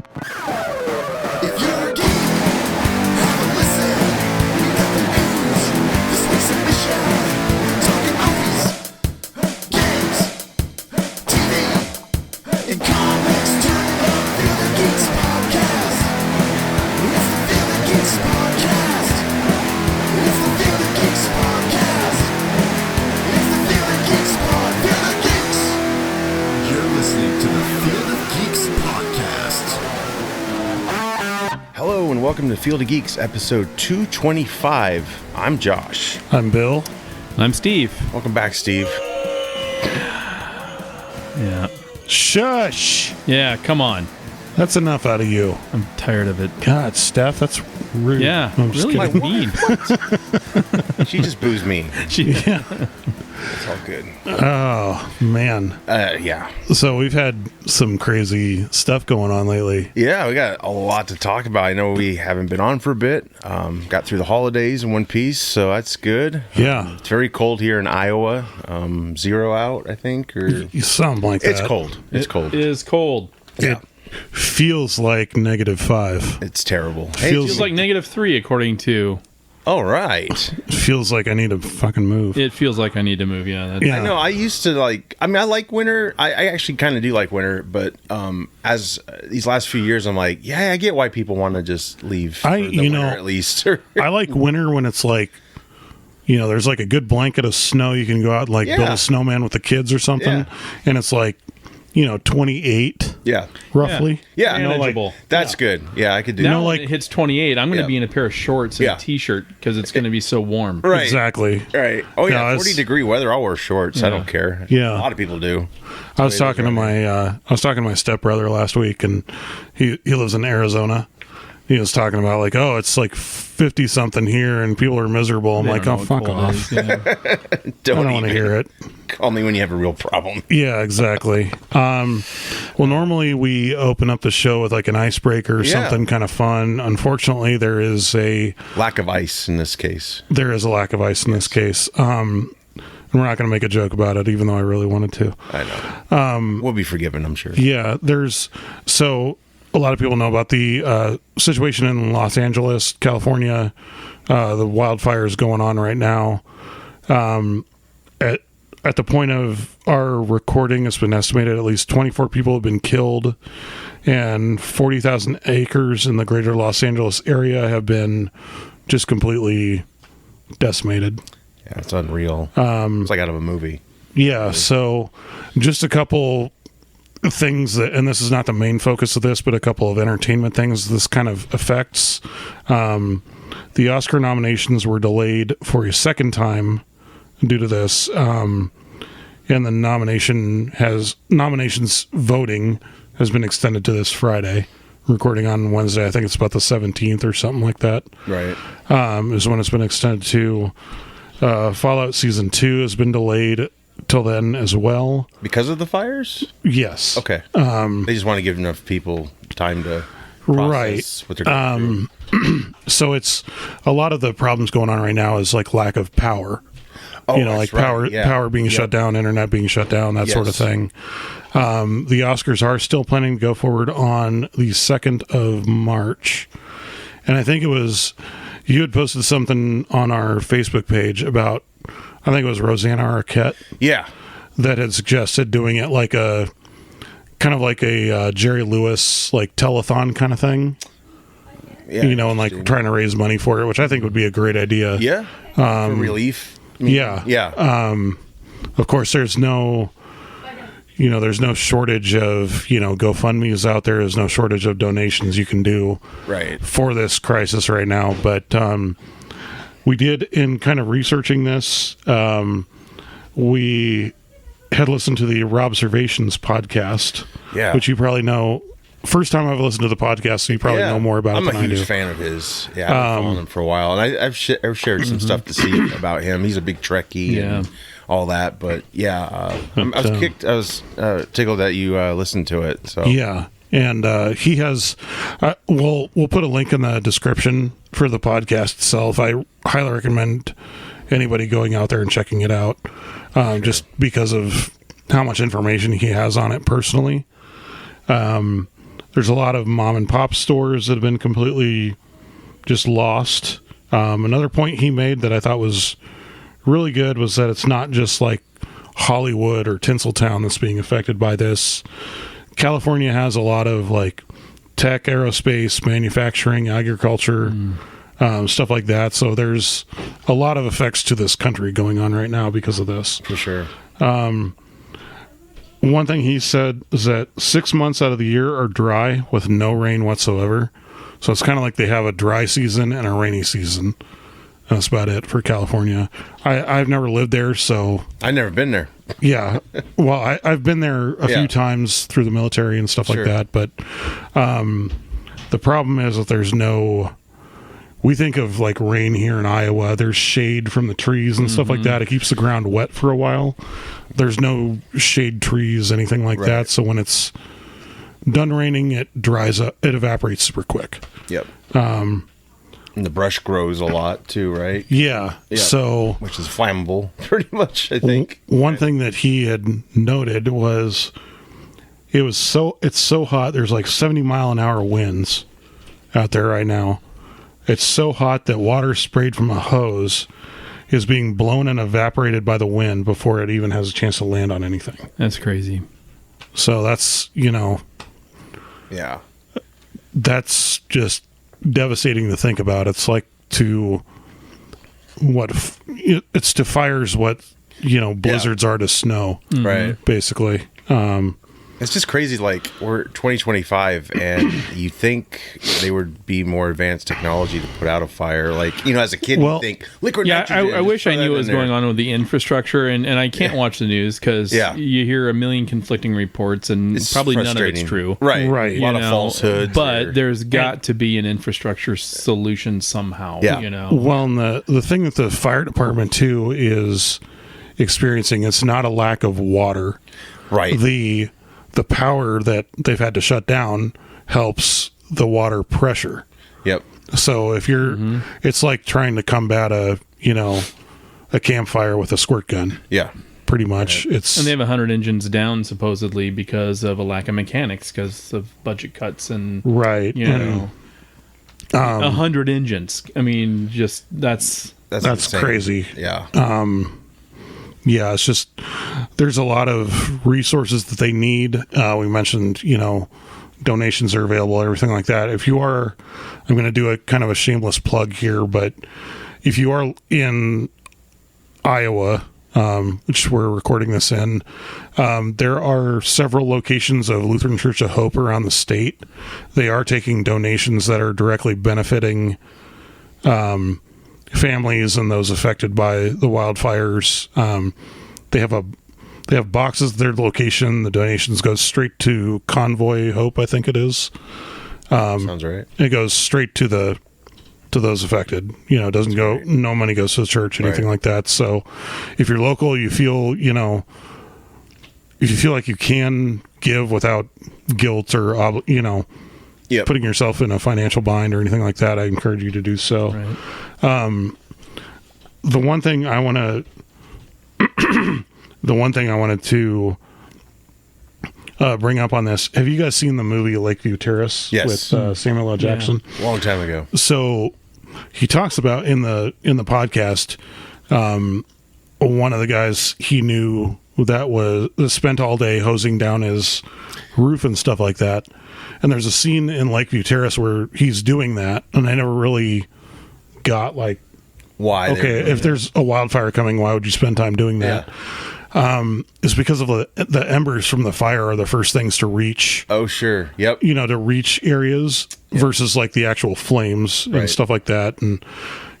If you're a geek, have a listen. We got the news, this week's submission. Talking movies, games, TV, and comics. Turn it up, Feel the Geeks podcast. It's the Feel the Geeks podcast. It's the Feel the Geeks podcast. It's the Feel the Geeks pod. Feel the Geeks. You're listening to the Feel the Geeks podcast. Hello and welcome to Field of Geeks, episode 225. I'm Josh. I'm Bill. I'm Steve. Welcome back, Steve. Yeah. Shush! Yeah, come on. That's enough out of you. I'm tired of it. God, Steph, that's rude. Yeah, I'm just really kidding. mean. She just boozed me. Yeah. It's all good. Oh, man. Yeah. So we've had some crazy stuff going on lately. Yeah, we got a lot to talk about. I know we haven't been on for a bit. Got through the holidays in one piece, so that's good. Yeah. It's very cold here in Iowa. 0 out, I think. Or You sound like that. It's cold. It's cold. It is cold. Yeah. Feels like -5. It's terrible. Feels- Hey, Feels like -3 according to. all right. Feels like I need to fucking move. It feels like I need to move. Yeah. That's, Yeah. I know. I used to like. I mean, I like winter. I actually kind of do like winter, but as these last few years, I'm like, yeah, I get why people want to just leave. For the winter at least. I like winter when it's like, there's like a good blanket of snow. You can go out and like build Yeah. a snowman with the kids or something, Yeah. and it's like, 28 Yeah. roughly. Yeah. Manageable. That's good. Yeah, I could do. Now that. when like- it hits 28, I'm going to Yeah. be in a pair of shorts and Yeah. a t-shirt because it's going to be so warm. Right. Exactly. Right. Oh yeah. No, 40-degree weather. I'll wear shorts. I don't care. Yeah. A lot of people do. I was talking to my stepbrother last week, and he lives in Arizona. He was talking about like, oh, it's like 50 something here, and people are miserable. I'm They like, don't oh, know fuck what cold off. is, yeah. I don't want to hear it. Call me when you have a real problem. Yeah, exactly. Well, normally we open up the show with like an icebreaker or Yeah. something kind of fun. Unfortunately, there is a Lack of ice in this case. lack of ice in this case. And we're not going to make a joke about it, even though I really wanted to. I know. We'll be forgiven, I'm sure. Yeah, so a lot of people know about the situation in Los Angeles, California, the wildfires going on right now. At the point of our recording, it's been estimated at least 24 people have been killed, and 40,000 acres in the greater Los Angeles area have been just completely decimated. Yeah, it's unreal. It's like out of a movie. Yeah, so just a couple things that, and this is not the main focus of this, but a couple of entertainment things this kind of affects. The Oscar nominations were delayed for a second time due to this, and the nominations voting has been extended to this Friday. Recording on Wednesday, I think it's about the 17th or something like that. Right. Is when it's been extended to. Fallout Season 2 has been delayed till then as well. Because of the fires? Yes. Okay. They just want to give enough people time to process what they're going through. So it's a lot of the problems going on right now is like lack of power. Oh, Like that's right. power, Yeah. power being shut down, internet being shut down, that sort of Yes. thing. The Oscars are still planning to go forward on the 2nd of March. And I think it was, you had posted something on our Facebook page about, I think it was Rosanna Arquette Yeah. that had suggested doing it like a, kind of like a Jerry Lewis, like telethon kind of thing. Yeah. And like trying to raise money for it, which I think would be a great idea. Yeah. For relief. I mean, Yeah. Yeah. Of course, there's no shortage of, GoFundMe's out there. There's no shortage of donations you can do Right. for this crisis right now. But we did, in kind of researching this, we had listened to the Robservations podcast, Yeah. which you probably know. First time I've listened to the podcast, so you probably know more about I'm it than a I do. huge fan of his. Yeah, I've been following him for a while, and I've shared some stuff to see about him. He's a big Trekkie and all that. But yeah, I was tickled that you listened to it. So Yeah, and he has. We'll put a link in the description for the podcast itself. I highly recommend anybody going out there and checking it out, just because of how much information he has on it personally. There's a lot of mom and pop stores that have been completely just lost. Another point he made that I thought was really good was that it's not just like Hollywood or Tinseltown that's being affected by this. California has a lot of like tech, aerospace, manufacturing, agriculture, stuff like that. So there's a lot of effects to this country going on right now because of this. For sure. One thing he said is that 6 months out of the year are dry with no rain whatsoever. So it's kind of like they have a dry season and a rainy season. That's about it for California. I've never lived there, so... I've never been there. Yeah. Well, I've been there a few times through the military and stuff like that, but the problem is that there's no... We think of like rain here in Iowa. There's shade from the trees and stuff like that. It keeps the ground wet for a while. There's no shade trees, anything like that. So when it's done raining, it dries up. It evaporates super quick. Yep. And the brush grows a lot too, right? Yeah. Yep. So, which is flammable, pretty much. I think one thing that he had noted was it's so hot. There's like 70-mile-an-hour winds out there right now. It's so hot that water sprayed from a hose is being blown and evaporated by the wind before it even has a chance to land on anything. That's crazy. So that's, yeah, that's just devastating to think about. It's like it's to fires what, blizzards are to snow. Right. Basically. It's just crazy. Like, we're 2025, and you think they would be more advanced technology to put out a fire. Like, as a kid, you think liquid nitrogen. I wish I knew what was going on with the infrastructure, and I can't watch the news because you hear a million conflicting reports, and It's probably none of frustrating. it's true. Right. Right. A lot of falsehoods. But there's got to be an infrastructure solution somehow. Yeah. Well, and the thing that the fire department, too, is experiencing, it's not a lack of water. Right. The power that they've had to shut down helps the water pressure. Yep. So if you're, it's like trying to combat a campfire with a squirt gun. Yeah. Pretty much. Right. It's And they have 100 engines down supposedly because of a lack of mechanics because of budget cuts and right. 100 engines. I mean, just that's insane. crazy. Yeah. Yeah, it's just there's a lot of resources that they need. We mentioned, donations are available, everything like that. If you are, I'm going to do a kind of a shameless plug here, but if you are in Iowa, which we're recording this in, there are several locations of Lutheran Church of Hope around the state. They are taking donations that are directly benefiting families and those affected by the wildfires. They have boxes at their location. The donations go straight to Convoy Hope, I think it is. Sounds right. It goes straight to those affected. It doesn't go. No money goes to the church, anything like that. So, if you're local, you feel if you feel like you can give without guilt or putting yourself in a financial bind or anything like that, I encourage you to do so. right. The one thing I wanted to bring up on this, have you guys seen the movie Lakeview Terrace Yes. with Samuel L. Jackson? Long time ago. So he talks about in the podcast, one of the guys he knew that was spent all day hosing down his roof and stuff like that. And there's a scene in Lakeview Terrace where he's doing that, and I never really got like, why? Okay, if there's a wildfire coming, why would you spend time doing that? It's because of the embers from the fire are the first things to reach. Oh, sure. Yep. To reach areas versus like the actual flames and stuff like that. And,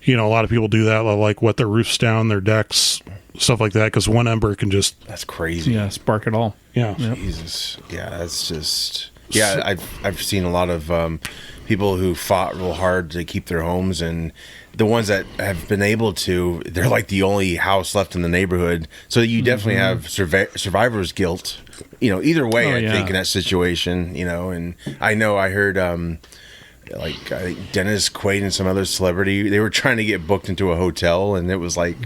a lot of people do that, like wet their roofs down, their decks, stuff like that, because one ember can just... That's crazy. Yeah, spark it all. Yeah. Jesus. Yeah, that's just... Yeah, I've seen a lot of people who fought real hard to keep their homes, and the ones that have been able to, they're like the only house left in the neighborhood. So you definitely have survivor's guilt. Either way, I think in that situation. And I heard I think Dennis Quaid and some other celebrity, they were trying to get booked into a hotel, and it was like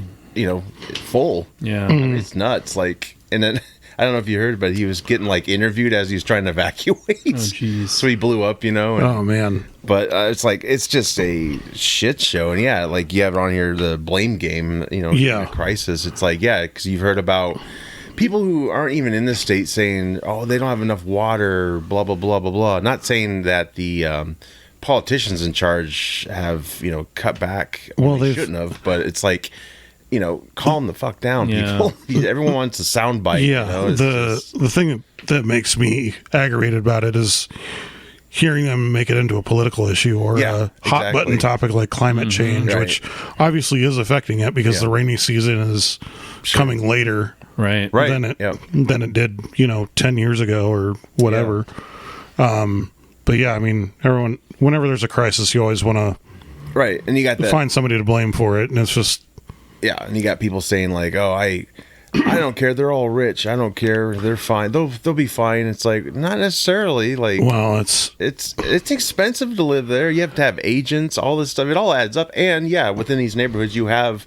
full. Yeah. I mean, it's nuts. Like, and then I don't know if you heard, but he was getting like interviewed as he was trying to evacuate. Oh, jeez. So he blew up, you know. Oh man. But it's like, it's just a shit show. And yeah, like you have it on here, the blame game, you know, Yeah. crisis. It's like, yeah, because you've heard about people who aren't even in the state saying, oh, they don't have enough water, blah, blah, blah, blah, blah. Not saying that the politicians in charge have, you know, cut back. Well, they they've- shouldn't have, but it's like, you know, calm the fuck down, Yeah. people. Everyone wants a soundbite. Yeah, you know? It's just- the thing that makes me aggravated about it is hearing them make it into a political issue or Yeah, a hot exactly. button topic like climate change, Right. which obviously is affecting it because Yeah. the rainy season is coming later Right. Right. than it did, you know, 10 years ago or whatever. But yeah, I mean, everyone, whenever there's a crisis, you always want to Right. And you got that. find somebody to blame for it, and it's just Yeah, and you got people saying like, "Oh, I don't care. They're all rich. I don't care. They're fine. They'll be fine." It's like not necessarily. Like, well, it's it's expensive to live there. You have to have agents, all this stuff. It all adds up. And yeah, within these neighborhoods, you have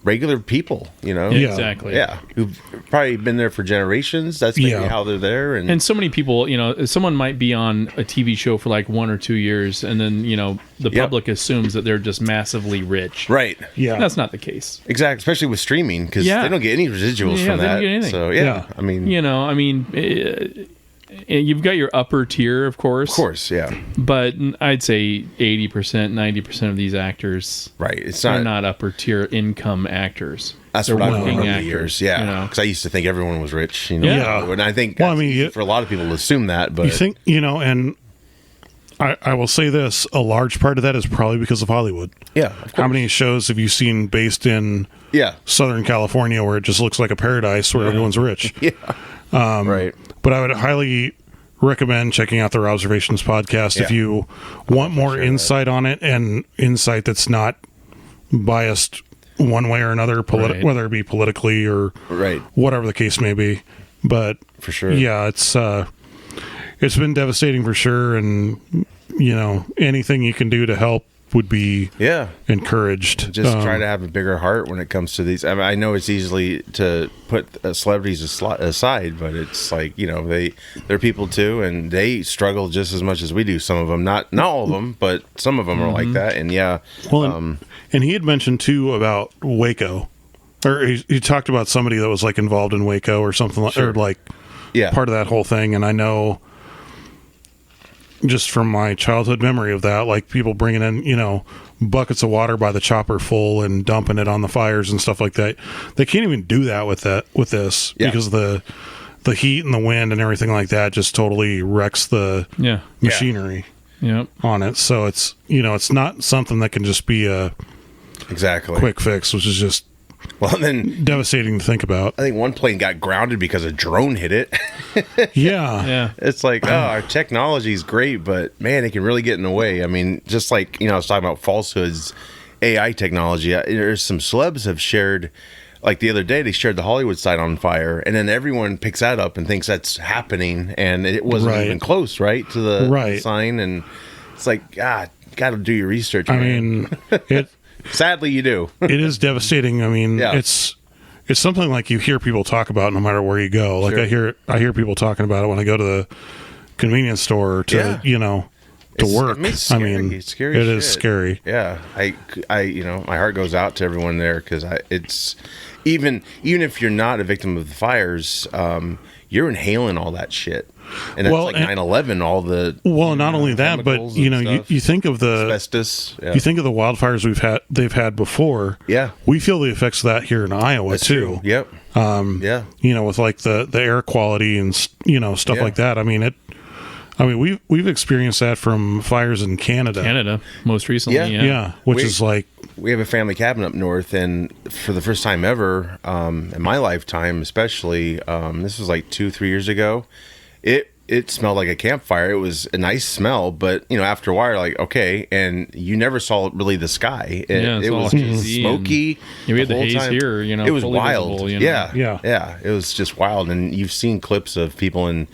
regular people. You know, Yeah. Exactly. yeah, who've probably been there for generations. That's maybe Yeah. how they're there. And so many people, you know, someone might be on a TV show for like 1 or 2 years, and then, you know, the Yep. public assumes that they're just massively rich. right, yeah, That's not the case. exactly. Especially with streaming, because Yeah. they don't get any residuals Yeah, from they don't that. get anything. So yeah, Yeah. I mean, You know, I mean, you've got your upper tier, of course. of course, yeah, But I'd say 80%, 90% of these actors right. It's are not. not upper tier income actors. That's They're what I've working learned over the actors, years. Yeah, you know. because I used to think everyone was rich. You know, Yeah. and I think Well, I that's mean, easy for a lot of people to assume that. But you think, you know, and I will say this: a large part of that is probably because of Hollywood. yeah, of course. How many shows have you seen based in Yeah, Southern California where it just looks like a paradise where everyone's rich? yeah, right. But I would highly recommend checking out their Observations podcast if Yeah. you want more insight on it, and insight that's not biased one way or another, Right. whether it be politically or Right. whatever the case may be. But For sure. yeah, it's been devastating for sure, and you know, anything you can do to help would be Yeah. encouraged. Just try to have a bigger heart when it comes to these. I mean, I know it's easily to put celebrities aside, but it's like, you know, they're people too, and they struggle just as much as we do. Some of them, not all of them, but some of them are like that. And yeah, Well, and he had mentioned too about Waco, or he talked about somebody that was like involved in Waco or something like, or like yeah, part of that whole thing. And I know just from my childhood memory of that, like people bringing in, you know, buckets of water by the chopper full and dumping it on the fires and stuff like that. They can't even do that with this Yeah. because the heat and the wind and everything like that just totally wrecks the Yeah. machinery Yep. on it. So it's, you know, it's not something that can just be a exactly. quick fix, which is just Well, then devastating to think about. I think one plane got grounded because a drone hit it. Yeah. Yeah. It's like, oh, our technology is great, but man, it can really get in the way. I mean, just like, you know, I was talking about falsehoods, AI technology. There's some celebs have shared, like the other day, they shared the Hollywood site on fire, and then everyone picks that up and thinks that's happening, and it wasn't Right. even close, right, to the Right. sign. And it's like, God, got to do your research. I man. mean, Sadly, you do. it is devastating. I mean, Yeah. it's something like you hear people talk about no matter where you go. Like Sure. I hear people talking about it when I go to the convenience store to, Yeah. you know, to work. It's I scary. mean, It's scary it is shit. scary. Yeah, I, you know, my heart goes out to everyone there because it's even if you're not a victim of the fires, you're inhaling all that shit, and that's Well, like and- 9/11. All the Well, not only that, but chemicals you and know, stuff. you think of the asbestos. Yeah. you think of the wildfires they've had before. Yeah. We feel the effects of that here in Iowa That's too. true. Yep. Yeah. You know, with like the air quality and you know, stuff Yeah. like that. I mean, we've experienced that from fires in Canada. Canada, most recently. Yeah. Yeah. Yeah, which We- is like, We have a family cabin up north, and for the first time ever in my lifetime, especially, this was like 2-3 years ago. It smelled like a campfire. It was a nice smell, but you know, after a while, like okay, and you never saw really the sky. Yeah, it's It all was hazy smoky. Yeah, we had the whole haze time. here, you know, It was fully wild. visible, you know. Yeah. It was just wild, and you've seen clips of people in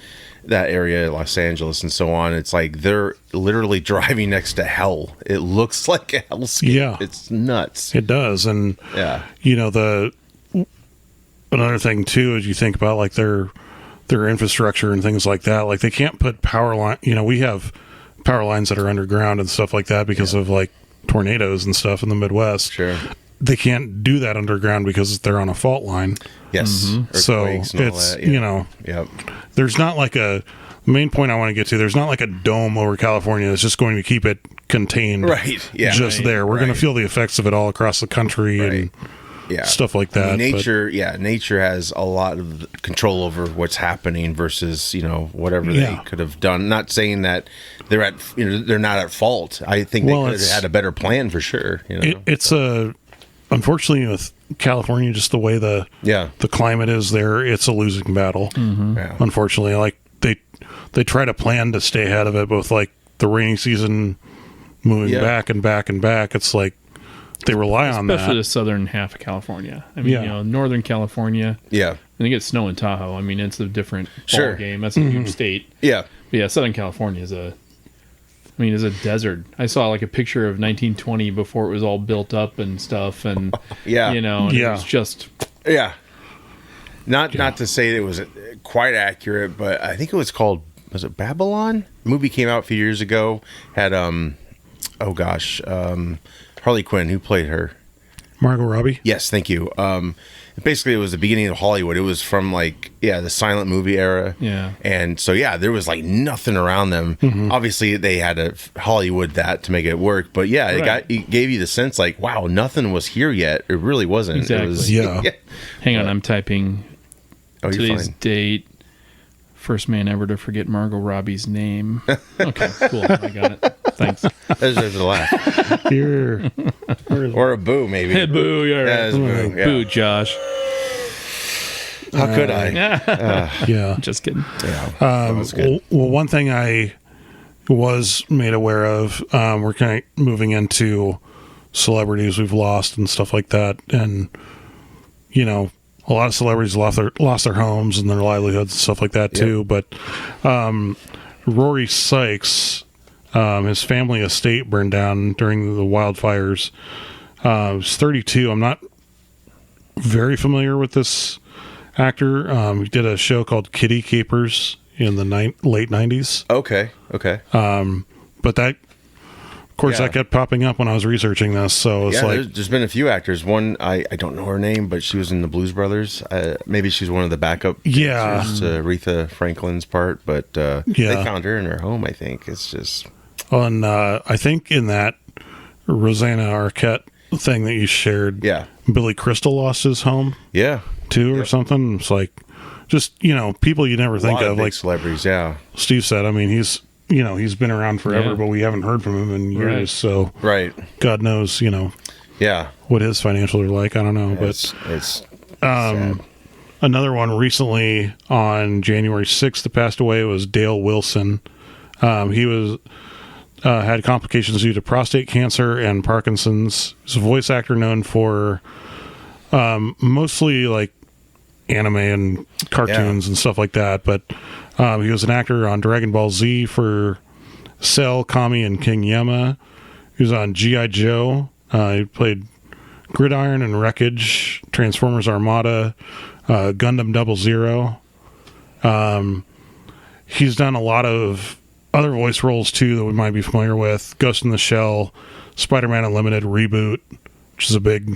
that area, Los Angeles and so on. It's like they're literally driving next to hell. It looks like a hellscape. Yeah. It's nuts. it does. And Yeah. you know, another thing too is you think about like their infrastructure and things like that. Like they can't put power line. We have power lines that are underground and stuff like that because of like tornadoes and stuff in the Midwest. Sure. They can't do that underground because they're on a fault line. Yes. So it's, Yep. there's not like the main point I want to get to, there's not like a dome over California that's just going to keep it contained. Right. Yeah. Just there. We're going to feel the effects of it all across the country and stuff like that. Nature has a lot of control over what's happening versus, whatever they could have done. Not saying that they're not at fault. I think they could have had a better plan for sure. It's unfortunately with California, just the way the climate is there, it's a losing battle. Yeah. Unfortunately, like they try to plan to stay ahead of it, both like the rainy season moving back and back and back. It's like they rely on that. Especially the southern half of California. I mean, Northern California. Yeah. And they get snow in Tahoe. I mean, it's a different ball game. That's a huge state. Yeah. But yeah, Southern California is a desert. I saw like a picture of 1920 before it was all built up and stuff, and it was just Not to say it was quite accurate, but I think it was called, was it Babylon? The movie came out a few years ago. Had Harley Quinn. Who played her? Margot Robbie. Yes, thank you. Basically, it was the beginning of Hollywood. It was from the silent movie era. Yeah. And so, there was like nothing around them. Obviously, they had to Hollywood that to make it work. But it gave you the sense like, wow, nothing was here yet. It really wasn't. Exactly. It was, Hang on, I'm typing today's fine. date. First man ever to forget Margot Robbie's name. Okay, cool. I got it. Thanks. There's a laugh. Here. Or a boo, maybe. Hey, boo. You're right. Boo. Yeah. Boo, Josh. How could I? Just kidding. Yeah, that was good. Well, one thing I was made aware of, we're kind of moving into celebrities we've lost and stuff like that. And, a lot of celebrities lost their homes and their livelihoods and stuff like that too. But Rory Sykes, his family estate burned down during the wildfires. He's 32. I'm not very familiar with this actor. He did a show called Kitty Capers in the late 90s. Okay. But that, of course, that kept popping up when I was researching this. So it's there's been a few actors. One, I don't know her name, but she was in the Blues Brothers. Maybe she's one of the backup dancers to Aretha Franklin's part. But they found her in her home, I think. It's just... And I think in that Rosanna Arquette thing that you shared, Billy Crystal lost his home. Yeah. Too, or something. It's like, just, people you never think of. Like celebrities, Steve said, I mean, he's been around forever, but we haven't heard from him in years. So God knows, what his financials are like. I don't know. But it's sad. Another one recently on January 6th that passed away was Dale Wilson. He was had complications due to prostate cancer and Parkinson's. He's a voice actor known for mostly like anime and cartoons and stuff like that, but he was an actor on Dragon Ball Z for Cell, Kami, and King Yama. He was on G.I. Joe. He played Gridiron and Wreckage, Transformers Armada, Gundam 00. He's done a lot of other voice roles too that we might be familiar with. Ghost in the Shell, Spider-Man Unlimited Reboot, which is a big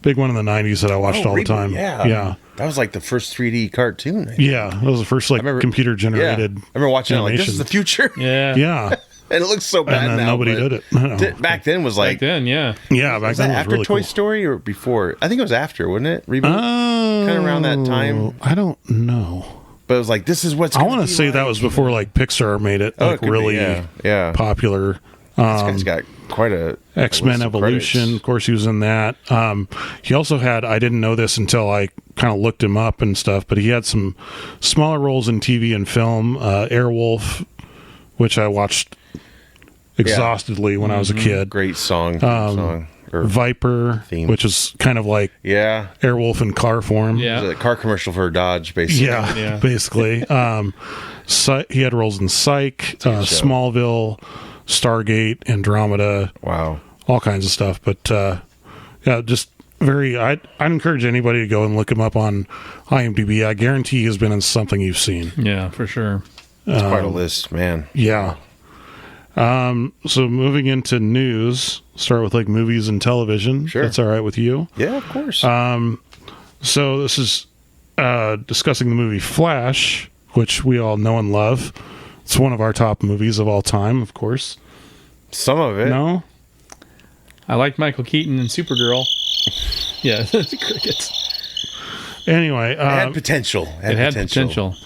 one in the 90s that I watched all the time. Yeah. That was like the first 3D cartoon. That was the first computer generated. I remember watching it like, this is the future. Yeah. And it looks so bad and then now. Nobody did it. Back then was like... Back then, Yeah, back was then that was after really Toy cool. Story or before? I think it was after, wasn't it? Reboot? Kind of around that time. I don't know. But it was like, this is what's I want to say that was before like Pixar made it really popular. This guy's got quite a... X-Men Evolution, credits. of course he was in that. He also had, I didn't know this until I kind of looked him up and stuff, but he had some smaller roles in TV and film. Airwolf, which I watched exhaustedly when I was a kid. Great song. Viper, which is kind of like Airwolf in car form. It was a car commercial for Dodge, basically. Basically. He had roles in Psych, Smallville, Stargate, Andromeda. Wow. All kinds of stuff. But just I'd encourage anybody to go and look him up on IMDb. I guarantee he's been in something you've seen. Yeah, for sure. It's quite a list, man. Yeah. So moving into news, start with like movies and television. Sure. That's all right with you? Yeah, of course. So this is discussing the movie Flash, which we all know and love. It's one of our top movies of all time, of course. Some of it. No? I liked Michael Keaton and Supergirl. Yeah, crickets. Anyway. It had potential. It had potential.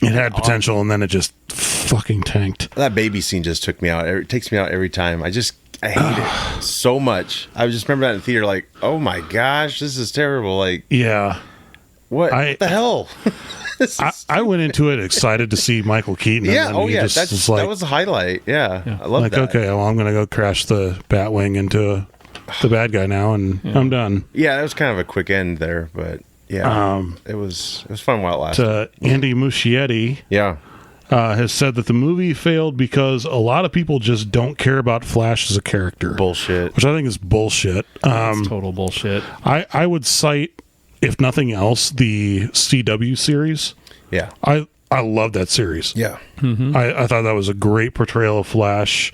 It had potential, and then it just fucking tanked. That baby scene just took me out. It takes me out every time. I hate it so much. I just remember that in the theater, like, oh my gosh, this is terrible. Like, yeah. What the hell? I went into it excited to see Michael Keaton. Yeah, that was the highlight. Yeah. I love that. Okay, well, I'm going to go crash the Batwing into the bad guy now, and I'm done. Yeah, that was kind of a quick end there, but yeah, it was fun while it lasted. Andy Muschietti has said that the movie failed because a lot of people just don't care about Flash as a character. Bullshit. Which I think is bullshit. That's total bullshit. I would cite, if nothing else, the CW series. Yeah. I love that series. Yeah. Mm-hmm. I thought that was a great portrayal of Flash.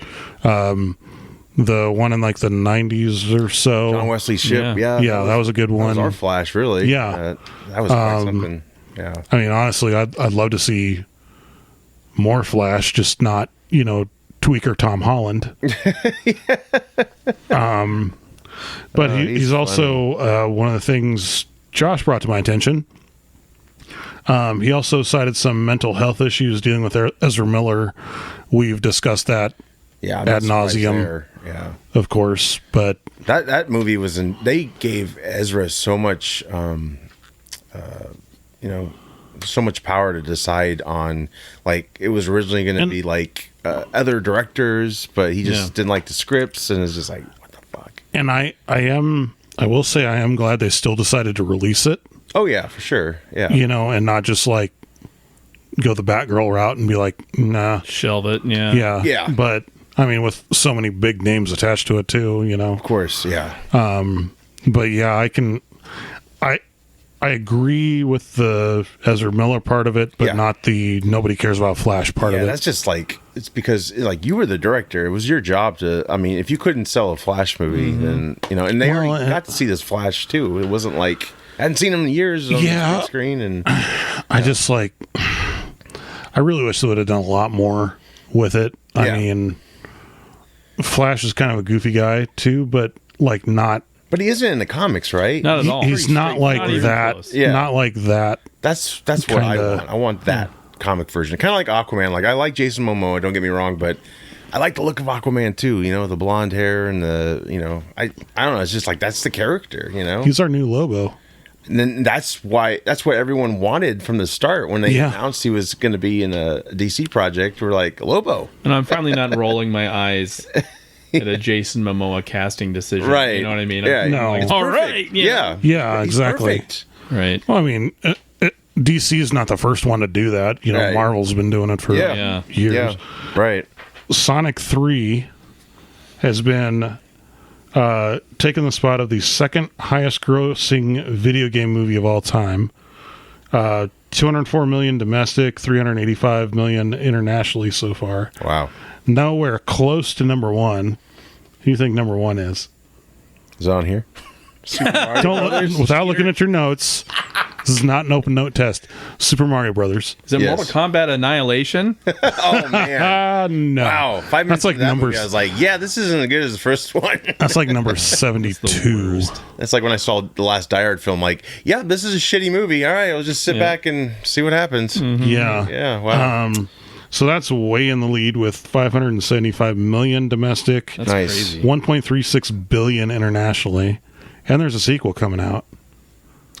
The one in like the 90s or so. John Wesley Shipp. Yeah, that was a good one. That was our Flash, really. Yeah. That was quite something. Yeah. I mean, honestly, I'd love to see more Flash, just not, tweaker Tom Holland. But he's also one of the things Josh brought to my attention. He also cited some mental health issues dealing with Ezra Miller. We've discussed that ad nauseum, of course. But that movie was they gave Ezra so much, so much power to decide on. Like, it was originally going to be like other directors, but he just didn't like the scripts, and it's just like, what the fuck. And I will say I am glad they still decided to release it. Oh yeah, for sure. Yeah, and not just like go the Batgirl route and be like, nah, shelve it. Yeah. But I mean, with so many big names attached to it too, Of course, yeah. But yeah, I agree with the Ezra Miller part of it, but not the nobody cares about Flash part of it. That's just like, it's because like you were the director. It was your job to. I mean, if you couldn't sell a Flash movie, then and they already got to see this Flash too. It wasn't like I hadn't seen him in years on the screen, and I just like. I really wish they would have done a lot more with it. I mean, Flash is kind of a goofy guy too, but like not. But he isn't in the comics, right? Not at all. He's not like that. Yeah. Not like that. That's what I want. I want that comic version. Kind of like Aquaman. Like, I like Jason Momoa, don't get me wrong, but I like the look of Aquaman too. The blonde hair and the, I don't know. It's just like, that's the character, He's our new Lobo. And then that's what everyone wanted from the start when they announced he was going to be in a DC project. We're like, Lobo. And I'm finally not rolling my eyes at a Jason Momoa casting decision. Right. You know what I mean? Yeah. No. Like, all right. Yeah. Yeah, exactly. Perfect. Right. Well, I mean, DC is not the first one to do that. Right. Marvel's been doing it for years. Yeah. Right. Sonic 3 has been taken the spot of the second highest grossing video game movie of all time. 204 million domestic, 385 million internationally so far. Wow. Nowhere close to number one. Who do you think number one is? Is it on here? Without looking at your notes, this is not an open note test. Super Mario Brothers. Is it Mortal Kombat Annihilation? Oh man! No. Wow, 5 minutes. That's like number. I was like, yeah, this isn't as good as the first one. That's like number 72. That's like when I saw the last Die Hard film. Like, yeah, this is a shitty movie. All right, I'll just sit back and see what happens. Mm-hmm. Yeah. Yeah. Wow. So that's way in the lead with 575 million domestic. That's crazy. 1.36 billion internationally. And there's a sequel coming out.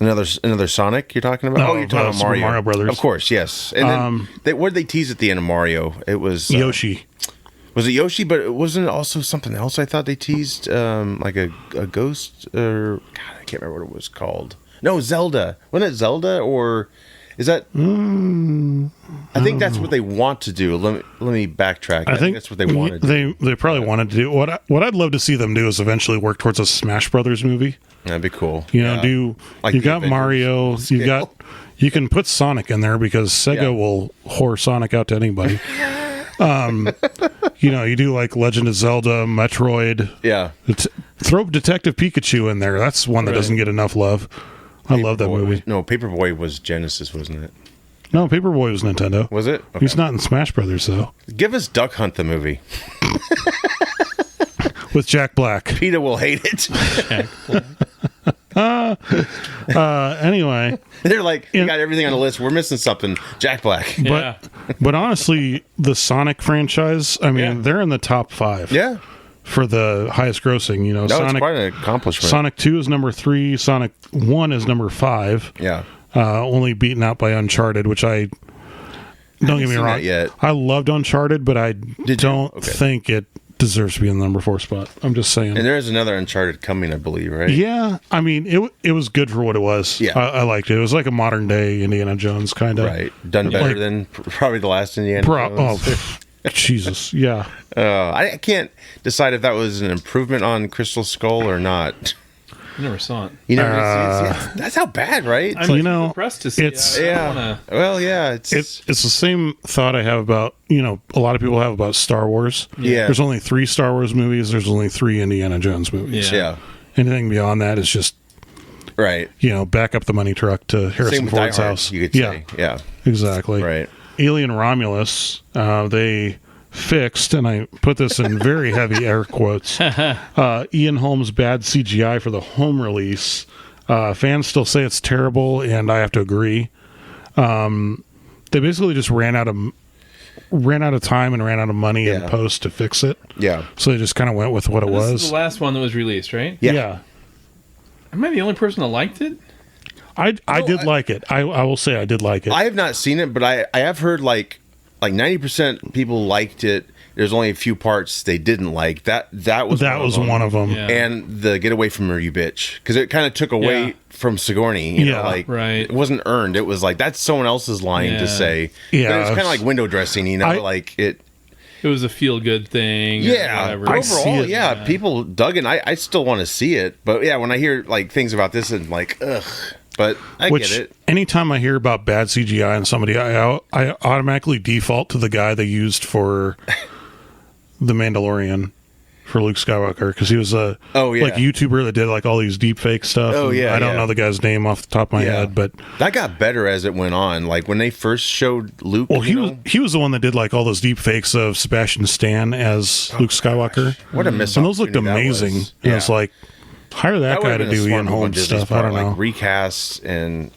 Another Sonic you're talking about? No, you're talking about Mario. Mario Brothers. Of course, yes. And then what did they tease at the end of Mario? It was Yoshi. Was it Yoshi? But it wasn't also something else I thought they teased, like a ghost, or God, I can't remember what it was called. No, Zelda. Wasn't it Zelda, or is that? I think that's what they want to do. Let me backtrack. I think that's what they wanted. They probably wanted to do. What I'd love to see them do is eventually work towards a Smash Brothers movie. That'd be cool. You know, like you got Avengers Mario, you can put Sonic in there because Sega will whore Sonic out to anybody. You know, you do like Legend of Zelda, Metroid. Yeah. Throw Detective Pikachu in there. That's one that doesn't get enough love. I love that movie. Paperboy was Genesis, wasn't it? No, Paperboy was Nintendo. Was it? Okay. He's not in Smash Brothers, though. Give us Duck Hunt the movie. With Jack Black. PETA will hate it. Jack Black. Anyway. They're like, you got everything on the list. We're missing something. Jack Black. But honestly, the Sonic franchise, I mean, they're in the top 5. Yeah. For the highest grossing, you know. No, it's quite an accomplishment. Sonic 2 is number 3. Sonic 1 is number 5. Yeah. Only beaten out by Uncharted, which don't get me wrong. Yet. I loved Uncharted, but I don't think it deserves to be in the number 4 spot. I'm just saying. And there is another Uncharted coming, I believe, right? Yeah, I mean, it was good for what it was. Yeah, I liked it. It was like a modern day Indiana Jones kind of. Right, done better than probably the last Indiana Jones. Oh, Jesus, yeah. I can't decide if that was an improvement on Crystal Skull or not. I never saw it. You never see it? That's how bad, right? I'm impressed to see it's, it. Well, yeah. It's the same thought I have about, you know, a lot of people have about Star Wars. Yeah. There's only 3 Star Wars movies. There's only 3 Indiana Jones movies. Yeah. Anything beyond that is just, right. You know, back up the money truck to Harrison Ford's house. You could say. Yeah. Exactly. Right. Alien Romulus, they fixed, and I put this in very heavy air quotes, Ian Holm's bad CGI for the home release. Fans still say it's terrible, and I have to agree. They basically just ran out of time and ran out of money in post to fix it. Yeah. So they just kind of went with what it was. This is the last one that was released, right? Yeah. Am I the only person that liked it? I did like it. I will say I did like it. I have not seen it, but I have heard like 90% people liked it. There's only a few parts they didn't like. That was one of them. Yeah. And the Get Away From Her, You Bitch, because it kind of took away from Sigourney. You know, like it wasn't earned. It was like that's someone else's line to say. Yeah, but it was kind of like window dressing. You know, like it. It was a feel good thing. Yeah, overall, people dug it. I still want to see it, but when I hear like things about this and like, ugh. But I get it. Anytime I hear about bad CGI in somebody, I automatically default to the guy they used for The Mandalorian for Luke Skywalker, because he was a YouTuber that did like all these deep fake stuff. I don't know the guy's name off the top of my head, but that got better as it went on. Like when they first showed Luke. Well, he was the one that did like all those deep fakes of Sebastian Stan as Luke Skywalker. What a miss! And those looked amazing. And it's like, hire that guy to do Ian Holmes stuff. I don't know. Like recast and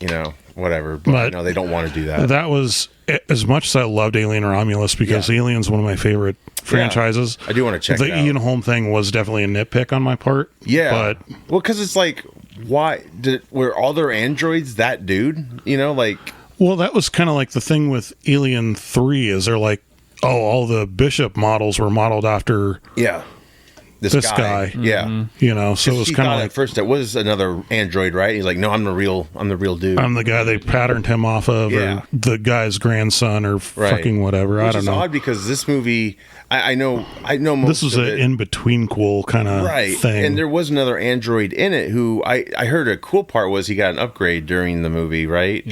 whatever. But no, they don't want to do that. That was as much as I loved Alien Romulus, because Alien's one of my favorite franchises. I do want to check the Ian Holm thing was definitely a nitpick on my part. Yeah, but because it's like, why were all their androids that dude? You know, like. Well, that was kind of like the thing with Alien 3. Is they're like, all the Bishop models were modeled after. Yeah. This guy. Yeah. You know, so it was kind of like, at first it was another android, right? He's like, no, I'm the real dude. I'm the guy they patterned him off of, or the guy's grandson, or fucking whatever. I don't know. Which is odd, because this movie, I know most this was an in-between cool kind of thing. And there was another android in it who I heard a cool part was he got an upgrade during the movie, right?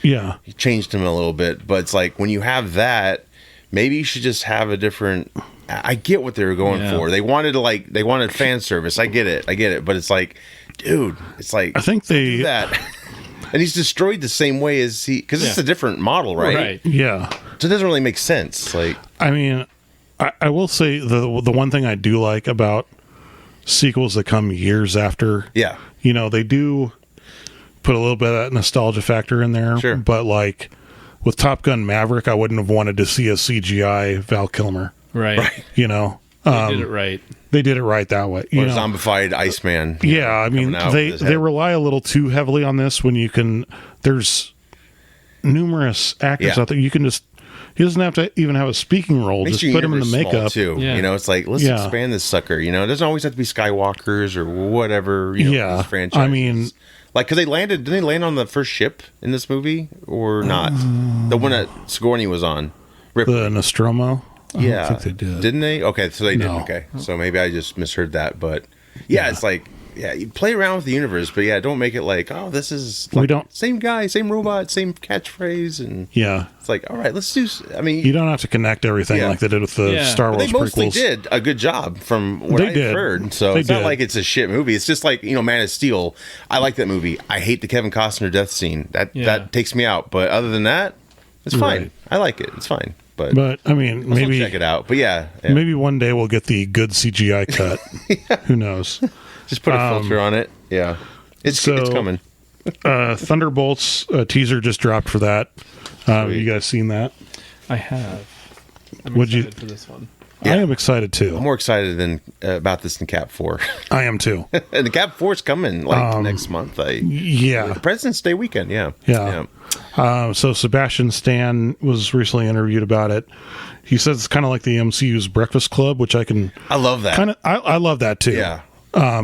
Yeah. He changed him a little bit, but it's like, when you have that, maybe you should just have a different. I get what they were going for. They wanted fan service. I get it. But it's like, dude, it's like, I think they do that. And he's destroyed the same way as because it's a different model, right? Yeah. So it doesn't really make sense. Like, I mean, I will say the one thing I do like about sequels that come years after, you know, they do put a little bit of that nostalgia factor in there. Sure. But like with Top Gun Maverick, I wouldn't have wanted to see a CGI Val Kilmer. Right. You know, they did it right. They did it right that way. Or zombified Iceman. Yeah, I mean, they rely a little too heavily on this when you can. There's numerous actors out there. You can just. He doesn't have to even have a speaking role. Just put him in the makeup too. Yeah. You know, it's like, let's expand this sucker. You know, it doesn't always have to be Skywalkers or whatever. You know, this franchise. I mean, like, because didn't they land on the first ship in this movie or not? The one that Sigourney was on. Ripley. The Nostromo. I don't think they did. Didn't they? Okay, so they No. didn't. Okay, so maybe I just misheard that. But it's like, Yeah, you play around with the universe, but yeah, don't make it like, oh, this is like we don't same guy, same robot, same catchphrase, and it's like, all right, let's do. I mean, you don't have to connect everything like they did with the Star Wars they mostly prequels. did a good job from what I've heard. So it's not like it's a shit movie. It's just like, Man of Steel. I like that movie. I hate the Kevin Costner death scene. That takes me out. But other than that, it's fine. Right. I like it. It's fine. But I mean, maybe check it out. But yeah, maybe one day we'll get the good CGI cut. Who knows? Just put a filter on it. Yeah, it's coming. Thunderbolts teaser just dropped for that. You guys seen that? I have. I'm What'd excited for this one. Yeah. I am excited too. I'm more excited about this than Cap 4. I am too. And the Cap 4's coming next month. President's Day weekend. Yeah. So Sebastian Stan was recently interviewed about it. He says it's kind of like the MCU's Breakfast Club, which I love that. I love that too. Yeah.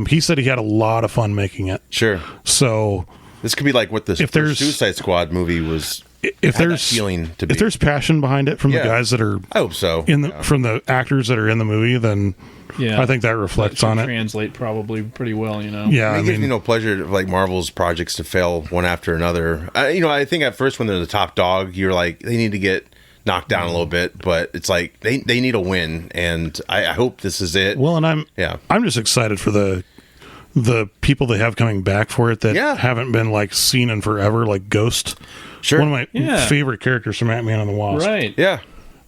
He said he had a lot of fun making it. Sure. So this could be like what the Suicide Squad movie was. If there's passion behind it from the guys that are, I hope so. From the actors that are in the movie, then I think that reflects on it. Translate probably pretty well, Yeah, it gives me no pleasure like Marvel's projects to fail one after another. I think at first when they're the top dog, you're like they need to get knocked down a little bit, but it's like they need a win, and I hope this is it. Well, and I'm just excited for the people they have coming back for it that haven't been like seen in forever, like Ghost. Sure. One of my favorite characters from Ant-Man and the Wasp. Right. Yeah.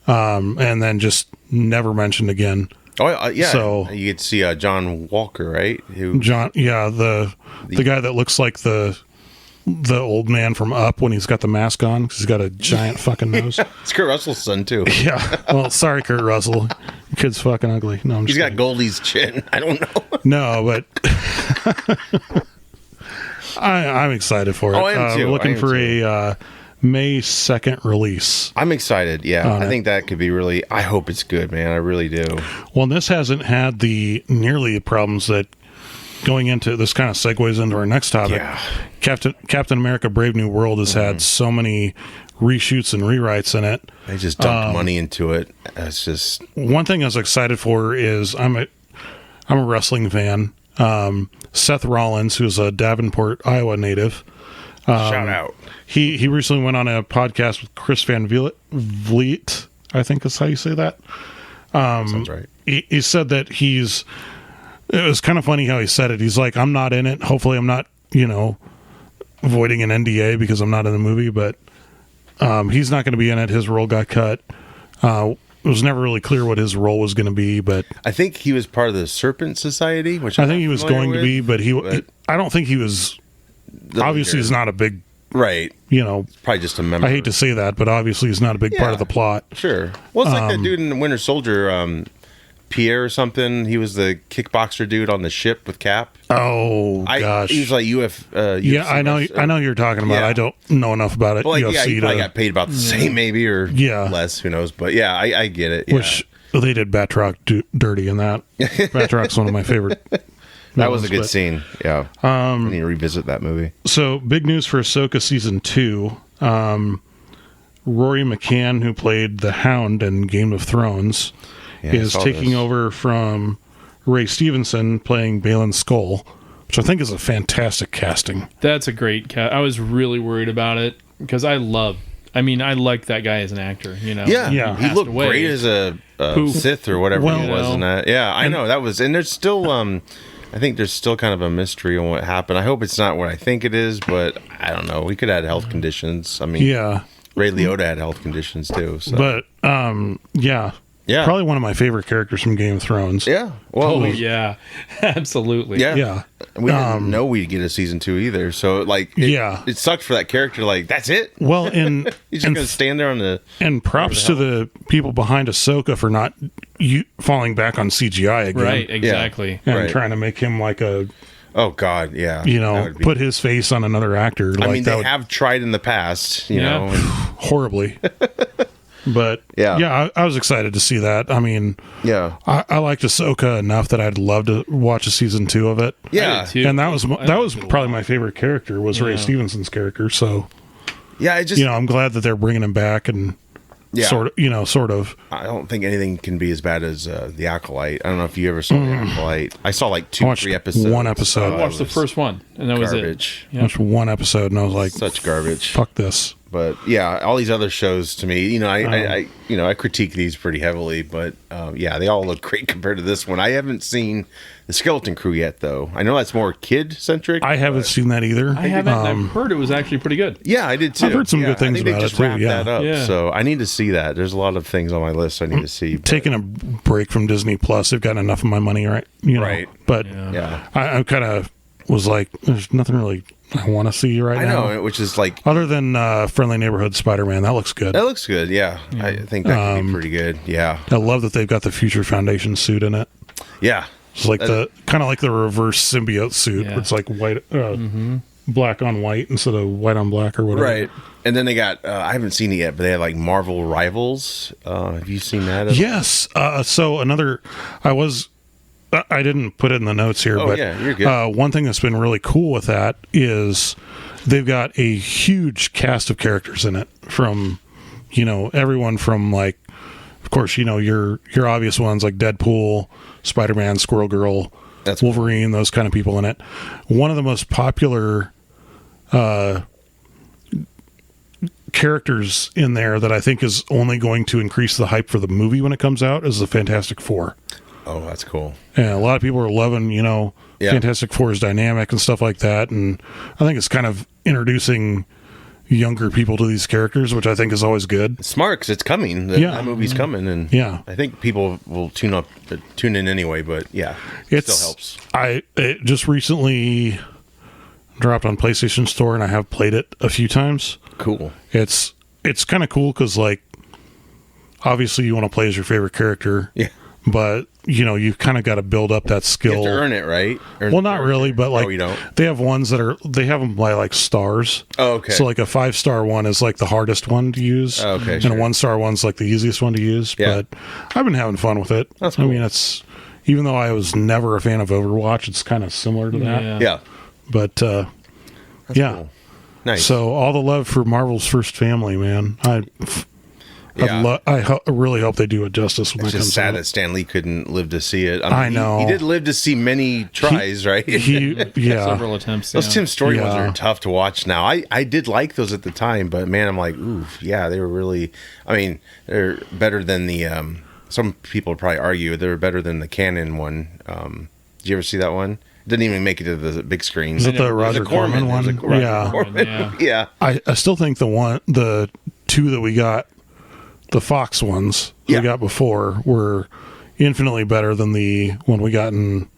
And then just never mentioned again. Oh, yeah. So you get to see John Walker, right? The guy that looks like the old man from Up when he's got the mask on because he's got a giant fucking nose. It's Kurt Russell's son, too. Yeah. Well, sorry, Kurt Russell. Your kid's fucking ugly. No, he's got Goldie's chin. I don't know. No, but... I'm excited for it. Oh, I am too. We're looking for a May 2nd release. I'm excited. Yeah, I think that could be really. I hope it's good, man. I really do. Well, and this hasn't had nearly the problems that going into this kind of segues into our next topic. Yeah. Captain America: Brave New World has had so many reshoots and rewrites in it. They just dumped money into it. It's just one thing I was excited for is I'm a wrestling fan. Seth Rollins, who's a Davenport, Iowa native. Shout out. He recently went on a podcast with Chris Van Vliet, I think is how you say that. Sounds right. He said that it was kind of funny how he said it. He's like, I'm not in it. Hopefully I'm not, avoiding an NDA because I'm not in the movie, but he's not going to be in it. His role got cut. It was never really clear what his role was going to be, but I think he was part of the Serpent Society, which I think he was going to be, but I don't think he was. Obviously, he's not a big, right? Probably just a member. I hate to say that, but obviously, he's not a big part of the plot. Sure. Well, it's like that dude in the Winter Soldier, Pierre or something. He was the kickboxer dude on the ship with Cap. Oh gosh, he was like UFC I know who you're talking about. I don't know enough about it. Well, he probably got paid about the same, maybe, or less. Who knows? But yeah, I get it. Which they did Batroc dirty in that. Batroc's one of my favorite. That was a good scene. Yeah, I need to revisit that movie. So big news for Ahsoka season 2. Rory McCann, who played the Hound in Game of Thrones, is taking over from Ray Stevenson playing Balin Skull, which I think is a fantastic casting. That's a great cast. I was really worried about it because I like that guy as an actor. Yeah. He looked great as a Sith or whatever he was in that. Yeah, I know that was, and there's still, I think there's still kind of a mystery on what happened. I hope it's not what I think it is, but I don't know. We could have health conditions. I mean, Ray Liotta had health conditions too. So. But yeah, probably one of my favorite characters from Game of Thrones. Yeah, well, absolutely. Yeah. We didn't know we'd get a season 2 either, so it sucked for that character. Like that's it. Well, and he's just gonna stand there on the. And props to the people behind Ahsoka for not falling back on CGI again. Right, exactly. And trying to make him like a. Oh God, yeah. Put his face on another actor. I mean, they have tried in the past, you know, horribly. But I was excited to see that. I mean, I liked Ahsoka enough that I'd love to watch a season 2 of it. Yeah, and that was probably my favorite character was Ray Stevenson's character. So I'm glad that they're bringing him back, and Sort of. I don't think anything can be as bad as The Acolyte. I don't know if you ever saw The Acolyte. I saw like 2-3 episodes. One episode. I watched the first one, and that was garbage. I watched one episode, and I was like, such garbage. Fuck this. But yeah, all these other shows to me, I critique these pretty heavily, but they all look great compared to this one. I haven't seen the Skeleton Crew yet, though. I know that's more kid centric. I haven't seen that either. I haven't. I've heard it was actually pretty good. Yeah, I did too. I've heard some good things about it too. That up, so I need to see that. There's a lot of things on my list I need to see. But. Taking a break from Disney Plus, they've gotten enough of my money, right? Right. But I kind of was like, there's nothing really I want to see right now. I know, which is like... Other than Friendly Neighborhood Spider-Man, that looks good. That looks good, yeah. I think that could be pretty good, yeah. I love that they've got the Future Foundation suit in it. Yeah. It's like kind of like the reverse symbiote suit. Where it's like white, black on white instead of white on black or whatever. Right. And then they got, I haven't seen it yet, but they have like Marvel Rivals. Have you seen that? Yes. So I didn't put it in the notes here, but you're good. One thing that's been really cool with that is they've got a huge cast of characters in it from, everyone from like, of course, your obvious ones like Deadpool, Spider-Man, Squirrel Girl, Wolverine, those kind of people in it. One of the most popular characters in there that I think is only going to increase the hype for the movie when it comes out is the Fantastic Four. Oh, that's cool. Yeah, a lot of people are loving, Fantastic Four's dynamic and stuff like that. And I think it's kind of introducing younger people to these characters, which I think is always good. It's smart because it's coming. That movie's coming. And I think people will tune in anyway, but it still helps. It just recently dropped on PlayStation Store and I have played it a few times. Cool. It's kind of cool because, like, obviously you want to play as your favorite character. Yeah. But, you've kind of got to build up that skill. You have to earn it, right? Well, not really, but like, you don't? They have ones they have them by like stars. Oh, okay. So like a 5-star one is like the hardest one to use. Oh, okay. And a 1-star one's like the easiest one to use. Yeah. But I've been having fun with it. That's cool. I mean, even though I was never a fan of Overwatch, it's kind of similar to that. Yeah. But, That's cool. Nice. So all the love for Marvel's First Family, man. I really hope they do it justice when it's that comes out. It's just sad that Stan Lee couldn't live to see it. I know. He did live to see many tries, right? Several attempts. Those Tim Story ones are tough to watch now. I did like those at the time, but man, I'm like, oof, yeah, they were really, they're better than the, some people would probably argue they're better than the canon one. Did you ever see that one? Didn't even make it to the big screen. Is it the Roger Corman one? Yeah. I still think the two that we got, the Fox ones we got before, were infinitely better than the one we got in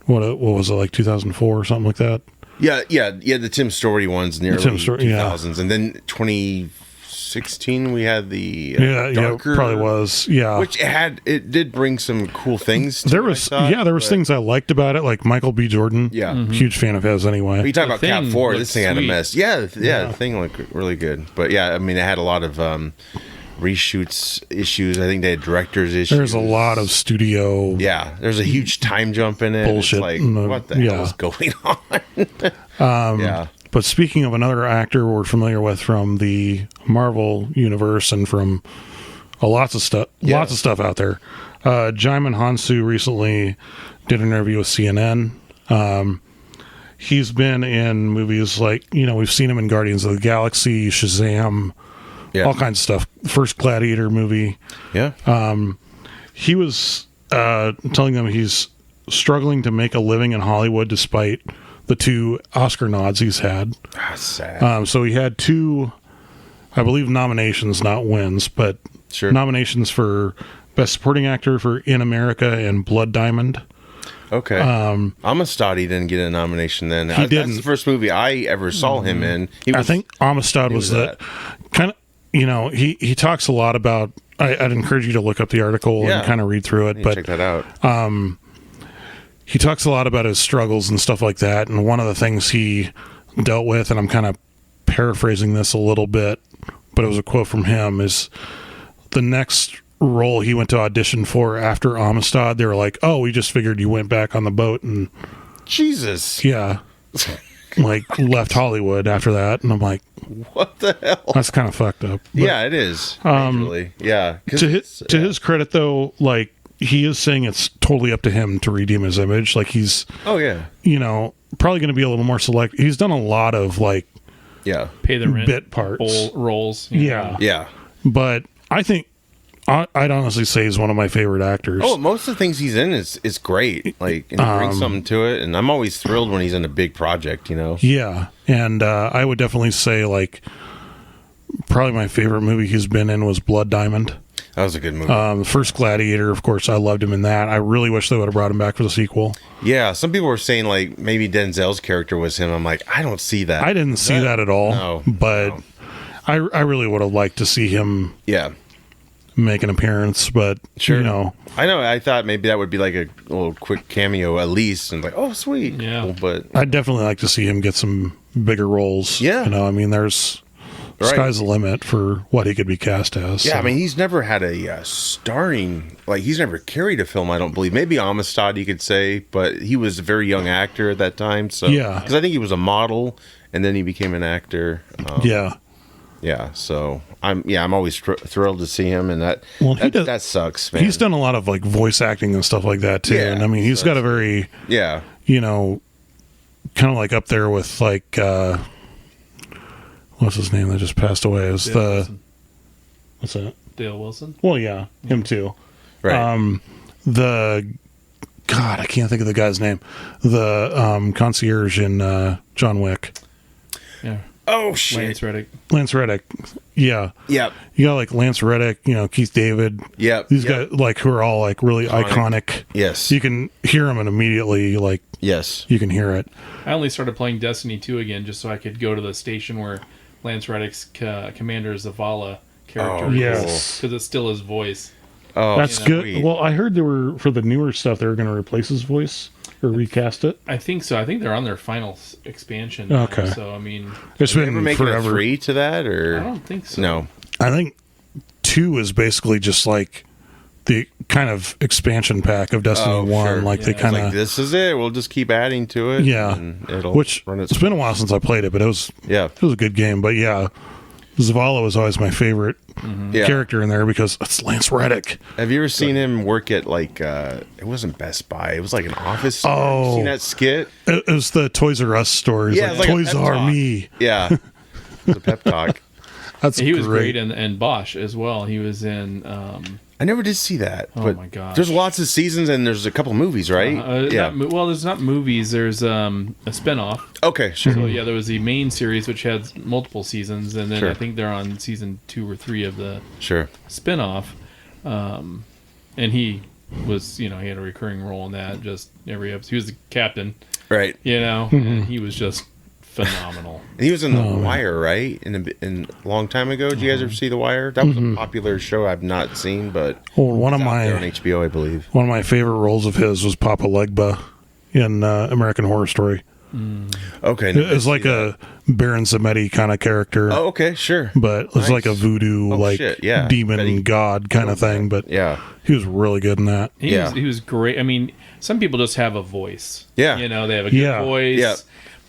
what was it, like 2004 or something like that. Yeah. The Tim Story ones in the early 2000s, and then 2016 we had the darker, probably was which it did bring some cool things. There was things I liked about it, like Michael B. Jordan. Huge fan of his anyway. But you talk about Cap 4, this thing had a mess. The thing looked really good, but it had a lot of reshoots issues. I think they had directors issues. There's a lot of studio. Yeah, there's a huge time jump in it. Bullshit. It's like, what the hell is going on? But speaking of another actor we're familiar with from the Marvel universe and from lots of stuff out there, Jaimin Hansu recently did an interview with CNN. He's been in movies like, we've seen him in Guardians of the Galaxy, Shazam, all kinds of stuff. First Gladiator movie. Yeah. He was telling them he's struggling to make a living in Hollywood despite the 2 Oscar nods he's had. That's sad. So he had 2, I believe, nominations, not wins, but nominations for Best Supporting Actor for In America and Blood Diamond. Okay. Amistad, he didn't get a nomination then. He didn't. That's the first movie I ever saw him in. I think Amistad was that kind of, he talks a lot about, I'd encourage you to look up the article and kind of read through it. But check that out. He talks a lot about his struggles and stuff like that. And one of the things he dealt with, and I'm kind of paraphrasing this a little bit, but it was a quote from him, is the next role he went to audition for after Amistad, they were like, oh, we just figured you went back on the boat. And Jesus. Yeah. like left Hollywood after that, and I'm like, what the hell? That's kind of fucked up. But, yeah, it is. Majorly. Yeah. To his credit, though, like he is saying it's totally up to him to redeem his image. Like he's, probably going to be a little more select. He's done a lot of like, pay the rent bit parts, roles. Yeah. But I think I'd honestly say he's one of my favorite actors. Oh, most of the things he's in is great. Like, and he brings something to it, and I'm always thrilled when he's in a big project. Yeah, and I would definitely say like probably my favorite movie he's been in was Blood Diamond. That was a good movie. The first Gladiator, of course, I loved him in that. I really wish they would have brought him back for the sequel. Yeah, some people were saying like maybe Denzel's character was him. I'm like, I don't see that. I didn't see that at all. No, but I really would have liked to see him. Yeah. Make an appearance, but I know. I thought maybe that would be like a little quick cameo at least, and like, oh, sweet. Yeah, but I'd definitely like to see him get some bigger roles. Yeah, I mean, there's sky's the limit for what he could be cast as. Yeah, so. I mean, he's never had a starring, like he's never carried a film. I don't believe. Maybe Amistad, you could say, but he was a very young actor at that time. So because I think he was a model, and then he became an actor. Yeah, so I'm always thrilled to see him, and that sucks, man. He's done a lot of like voice acting and stuff like that too, and I mean he's got a very kind of like up there with like what's his name that just passed away? It was what's that? Dale Wilson. Well, yeah, him too. Right. I can't think of the guy's name. The concierge in John Wick. Yeah. Oh shit! Lance Reddick. Yeah. Yep. You got like Lance Reddick, Keith David. Yep. These guys like who are all like really iconic. Yes. You can hear them and immediately like you can hear it. I only started playing Destiny 2 again just so I could go to the station where Lance Reddick's Commander Zavala character is, because it's still his voice. Oh, that's good. Sweet. Well, I heard for the newer stuff they were going to replace his voice. Or recast it? I think so. I think they're on their final expansion now. Okay. So, I mean... It's been ever making a 3 to that, or...? I don't think so. No. I think 2 is basically just like the kind of expansion pack of Destiny 1. Sure. Like they kind of... Like, this is it. We'll just keep adding to it. Yeah. And it'll it's been a while since I played it, but it was a good game. But yeah, Zavala was always my favorite character in there because it's Lance Reddick. Have you ever seen him work at like it wasn't Best Buy, it was like an office store? Oh, you seen that skit? It was the Toys R Us store. Yeah, like Toys R Me. Yeah. It was a pep talk. He was great in Bosch as well. He was in I never did see that. Oh my gosh. There's lots of seasons and there's a couple movies, right? There's not movies. There's a spinoff. Okay, sure. So there was the main series which had multiple seasons, and then I think they're on season 2 or 3 of the spinoff. And he was, he had a recurring role in that. Just every episode, he was the captain, right? And he was just phenomenal. And he was in The Wire, right? In a long time ago. Did you guys ever see The Wire? That was a popular show I've not seen, but one of my on HBO, I believe. One of my favorite roles of his was Papa Legba in American Horror Story. Okay, it's like a Baron Samedi kind of character. Oh, okay, sure. But it's like a voodoo, demon god kind of thing. But he was really good in that. He was great. I mean, some people just have a voice. Yeah, they have a good voice. Yeah.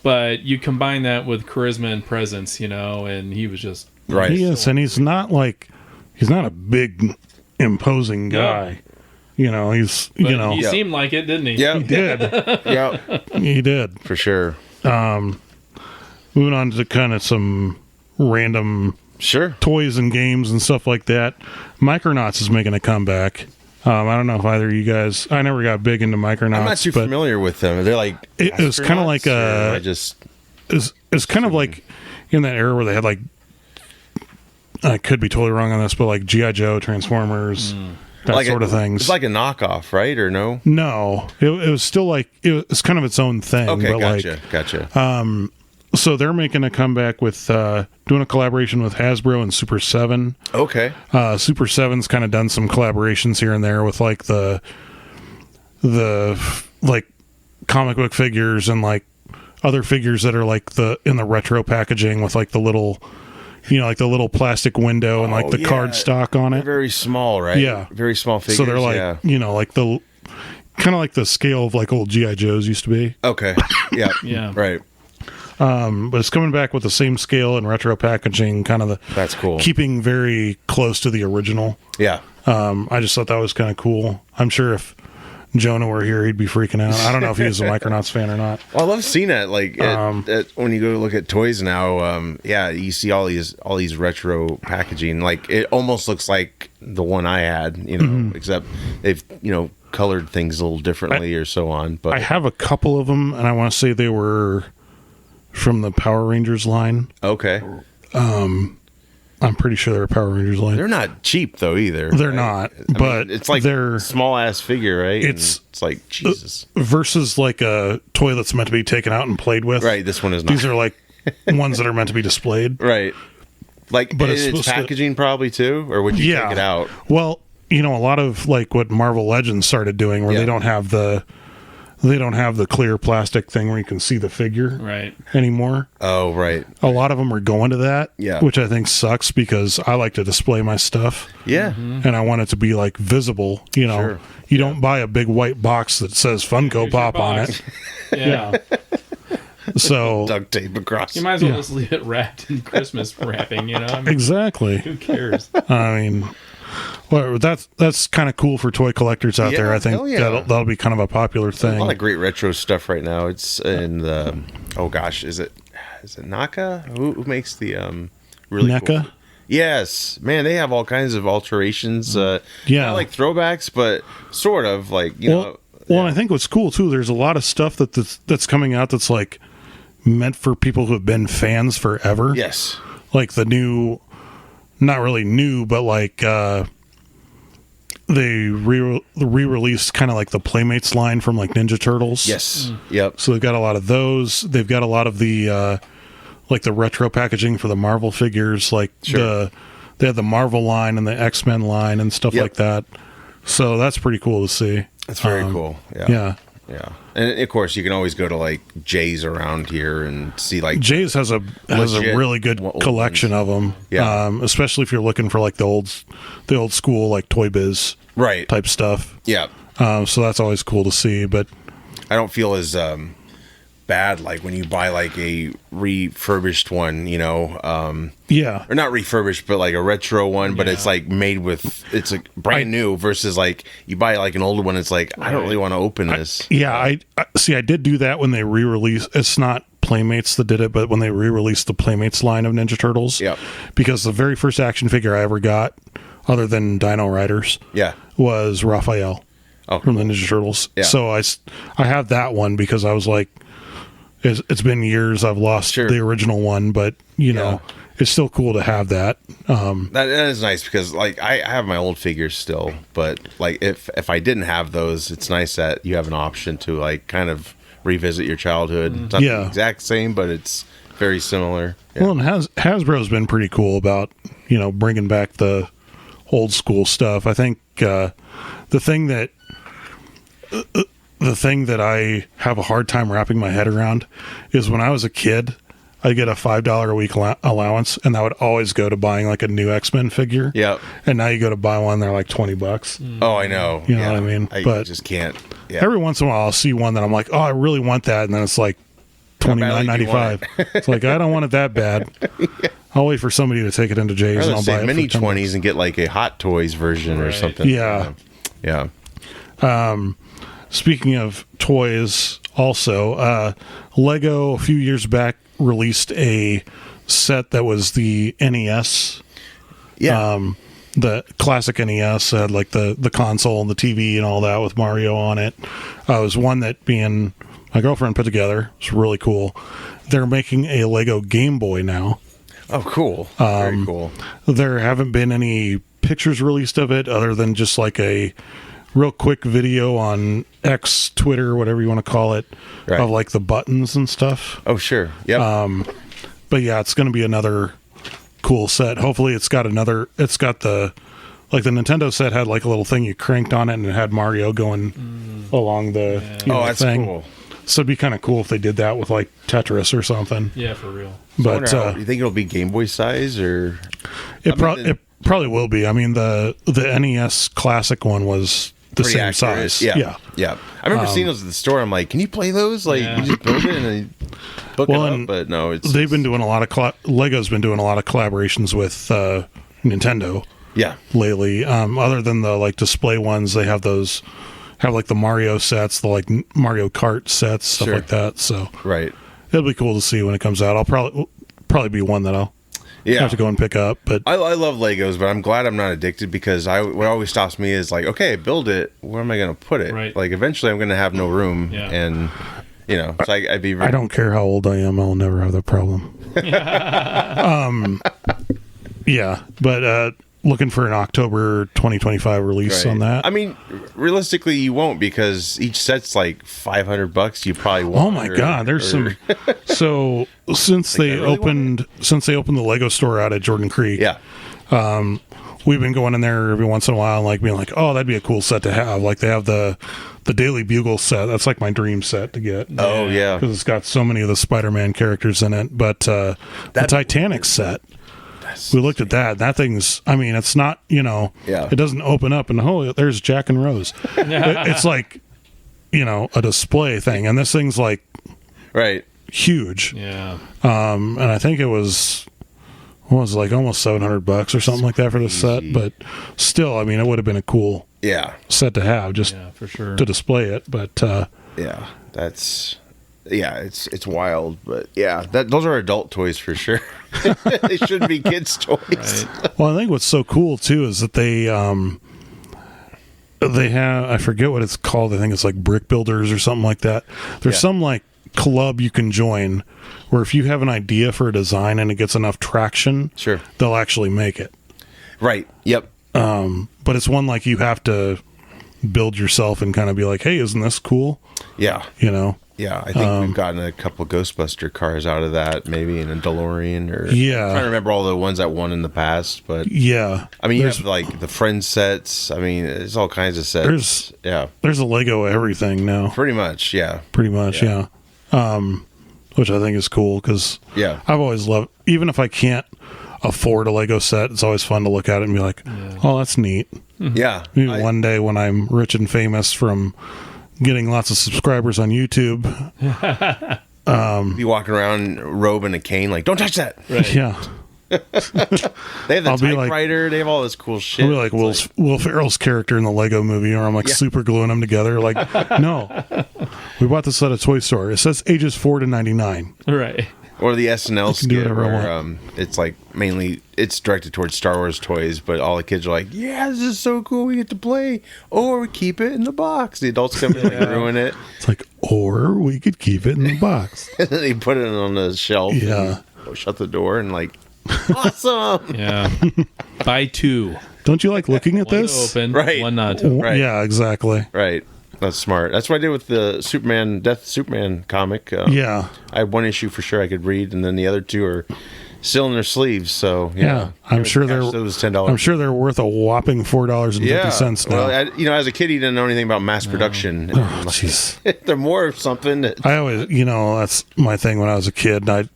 But you combine that with charisma and presence, and he was just right. He is, and he's not a big, imposing guy. He's he seemed like it, didn't he? Yeah, he did. Yeah, he did for sure. Moving on to kind of some random toys and games and stuff like that. Micronauts is making a comeback. I don't know if either of you guys... I never got big into Micronauts. I'm not too familiar with them. They're like... It was kind of like a... It's kind of like in that era where they had like... I could be totally wrong on this, but like G.I. Joe, Transformers, that sort of things. It's like a knockoff, right? Or no? No. It was still like... It was kind of its own thing. Okay, but gotcha. So they're making a comeback with doing a collaboration with Hasbro and Super 7. Okay. Super 7's kind of done some collaborations here and there with like the like comic book figures and like other figures that are like in the retro packaging with like the little like the little plastic window and like the card stock on it. They're very small, right? Yeah. Very small figures. So they're like like the kind of like the scale of like old G.I. Joes used to be. Okay. Yeah. Yeah. Right. But it's coming back with the same scale and retro packaging, kind of that's cool. Keeping very close to the original. Yeah. I just thought that was kind of cool. I'm sure if Jonah were here, he'd be freaking out. I don't know if he was a Micronauts fan or not. Well, I love seeing it. Like when you go look at toys now, you see all these retro packaging. Like it almost looks like the one I had, except they've colored things a little differently or so on. But I have a couple of them, and I want to say they were from the Power Rangers line. Okay. I'm pretty sure they're a Power Rangers line. They're not cheap though either. They're right? not, I but mean, it's like they're small ass figure, right? It's like Jesus versus like a toy that's meant to be taken out and played with. Right. This one is not. These are like ones that are meant to be displayed. Right. Like, but it's packaging probably too, or would you take it out? Well, a lot of like what Marvel Legends started doing, where they don't have the clear plastic thing where you can see the figure anymore. Oh, right. A lot of them are going to that, which I think sucks because I like to display my stuff. Yeah. And I want it to be like visible. You don't buy a big white box that says Funko Pop on it. Yeah. So duct tape across. You might as well just leave it wrapped in Christmas wrapping, Exactly. Who cares? I mean, well, that's kind of cool for toy collectors out there. I think that'll be kind of a popular thing. There's a lot of great retro stuff right now. It's in the is it Naka? Who makes the really NECA? cool? Yes, man, they have all kinds of alterations. Not like throwbacks, but sort of like Well, and I think what's cool too, there's a lot of stuff that's coming out that's like meant for people who have been fans forever. Yes, like the new. Not really new, but like they re-released kind of like the Playmates line from like Ninja Turtles. Yes. Yep. So they've got a lot of those. They've got a lot of the like the retro packaging for the Marvel figures. Like they have the Marvel line and the X-Men line and stuff like that. So that's pretty cool to see. That's very cool. Yeah. Yeah, and of course you can always go to like Jay's around here and see like Jay's has a really good collection of them. Yeah, especially if you're looking for like the old school like Toy Biz type stuff. Yeah, so that's always cool to see. But I don't feel as bad like when you buy like a refurbished one, or not refurbished, but like a retro one, but it's like made with it's like brand new versus like you buy like an older one. It's like I don't really want to open this. I see. I did do that when they re-released. It's not Playmates that did it, but when they re-released the Playmates line of Ninja Turtles, because the very first action figure I ever got, other than Dino Riders, was Raphael from the Ninja Turtles. So I have that one because I was like. It's been years I've lost the original one, but it's still cool to have that. That is nice because like I have my old figures still, but like if I didn't have those, it's nice that you have an option to like kind of revisit your childhood. It's not the exact same, but it's very similar. Well, and Hasbro's been pretty cool about bringing back the old school stuff. I think the thing that I have a hard time wrapping my head around is when I was a kid, I'd get a $5 a week allowance, and that would always go to buying like a new X-Men figure. Yeah. And now you go to buy one, they're like $20. Oh, I know. You know what I mean? But just can't. Yeah. Every once in a while, I'll see one that I'm like, oh, I really want that, and then it's like $29.95. It's like I don't want it that bad. I'll wait for somebody to take it into Jay's, and I'll buy it mini for $20s and get like a Hot Toys version or something. Yeah. Speaking of toys, also, Lego a few years back released a set that was the NES. Yeah. The classic NES had like the console and the TV and all that with Mario on it. It was one that being my girlfriend put together. It's really cool. They're making a Lego Game Boy now. Oh, cool. Very cool. There haven't been any pictures released of it other than just like a real quick video on X, Twitter, whatever you want to call it, of like the buttons and stuff. Oh, sure. Yep. But yeah, it's going to be another cool set. Hopefully it's got the Nintendo set had like a little thing you cranked on it and it had Mario going along the that's thing. Cool. So it'd be kind of cool if they did that with like Tetris or something. Yeah, for real. But you think it'll be Game Boy size or it probably will be. I mean the NES classic one was the same accurate. size. Yeah. I remember seeing those at the store. I'm like, can you play those? Like, you just build it and then hook it up. But no, they've been doing a lot of Lego's been doing a lot of collaborations with Nintendo. Yeah. Lately, other than the like display ones, they have those. Have like the Mario sets, the like Mario Kart sets, stuff like that. So right, it'll be cool to see when it comes out. I'll probably be one that I'll have to go and pick up. But I love Legos, but I'm glad I'm not addicted because what always stops me is like, okay, build it. Where am I going to put it? Right. Like eventually, I'm going to have no room, and so I'd be. I don't care how old I am. I'll never have that problem. But. Looking for an October 2025 release on that. I mean, realistically, you won't because each set's like $500. You probably won't. Oh my god, there's some. So since they opened the Lego store out at Jordan Creek, we've been going in there every once in a while and like being like, oh, that'd be a cool set to have. Like they have the Daily Bugle set. That's like my dream set to get. Oh yeah, because it's got so many of the Spider-Man characters in it. But the Titanic set. We looked at that. That thing's, I mean, it's not, it doesn't open up and, there's Jack and Rose. It's like, a display thing. And this thing's like, huge. Yeah. And I think it was like almost $700 or something like that for the set. But still, I mean, it would have been a cool set to have just for sure to display it. But, it's wild, but those are adult toys for sure. They shouldn't be kids' toys. Right. Well, I think what's so cool too is that they have, I forget what it's called. I think it's like Brick Builders or something like that. There's some like club you can join where if you have an idea for a design and it gets enough traction, they'll actually make it. Right. Yep. But it's one like you have to build yourself and kind of be like, hey, isn't this cool? Yeah. Yeah, I think we've gotten a couple Ghostbuster cars out of that, maybe in a DeLorean or. Yeah. I'm trying to remember all the ones that won in the past, but. Yeah. I mean, you have like the Friends sets. I mean, there's all kinds of sets. There's a Lego everything now. Pretty much, yeah. Which I think is cool because I've always loved, even if I can't afford a Lego set, it's always fun to look at it and be like, oh, that's neat. Yeah. Maybe one day when I'm rich and famous from getting lots of subscribers on YouTube. Be walking around robe and a cane like, don't touch that. Right. Yeah. They have the typewriter. They have all this cool shit. I'll be like Will Ferrell's character in the Lego movie, or I'm like super gluing them together. Like, no. We bought this at a toy store. It says ages 4 to 99. Right. Or the SNL skit where it's like mainly it's directed towards Star Wars toys, but all the kids are like, "Yeah, this is so cool. We get to play, or we keep it in the box." The adults come in and ruin it. It's like, or we could keep it in the box. And then they put it on the shelf. Yeah. And shut the door and like, awesome. Yeah. Buy two. Don't you like looking at one this? Open, one not. Right. Yeah, exactly. Right. That's smart. That's what I did with the Death Superman comic. I had one issue for sure I could read, and then the other two are still in their sleeves. So I'm sure they're $10. I'm sure they're worth a whopping $4.50 now. Well, as a kid, you didn't know anything about mass production. Oh, jeez. They're more of something. I always, that's my thing when I was a kid. I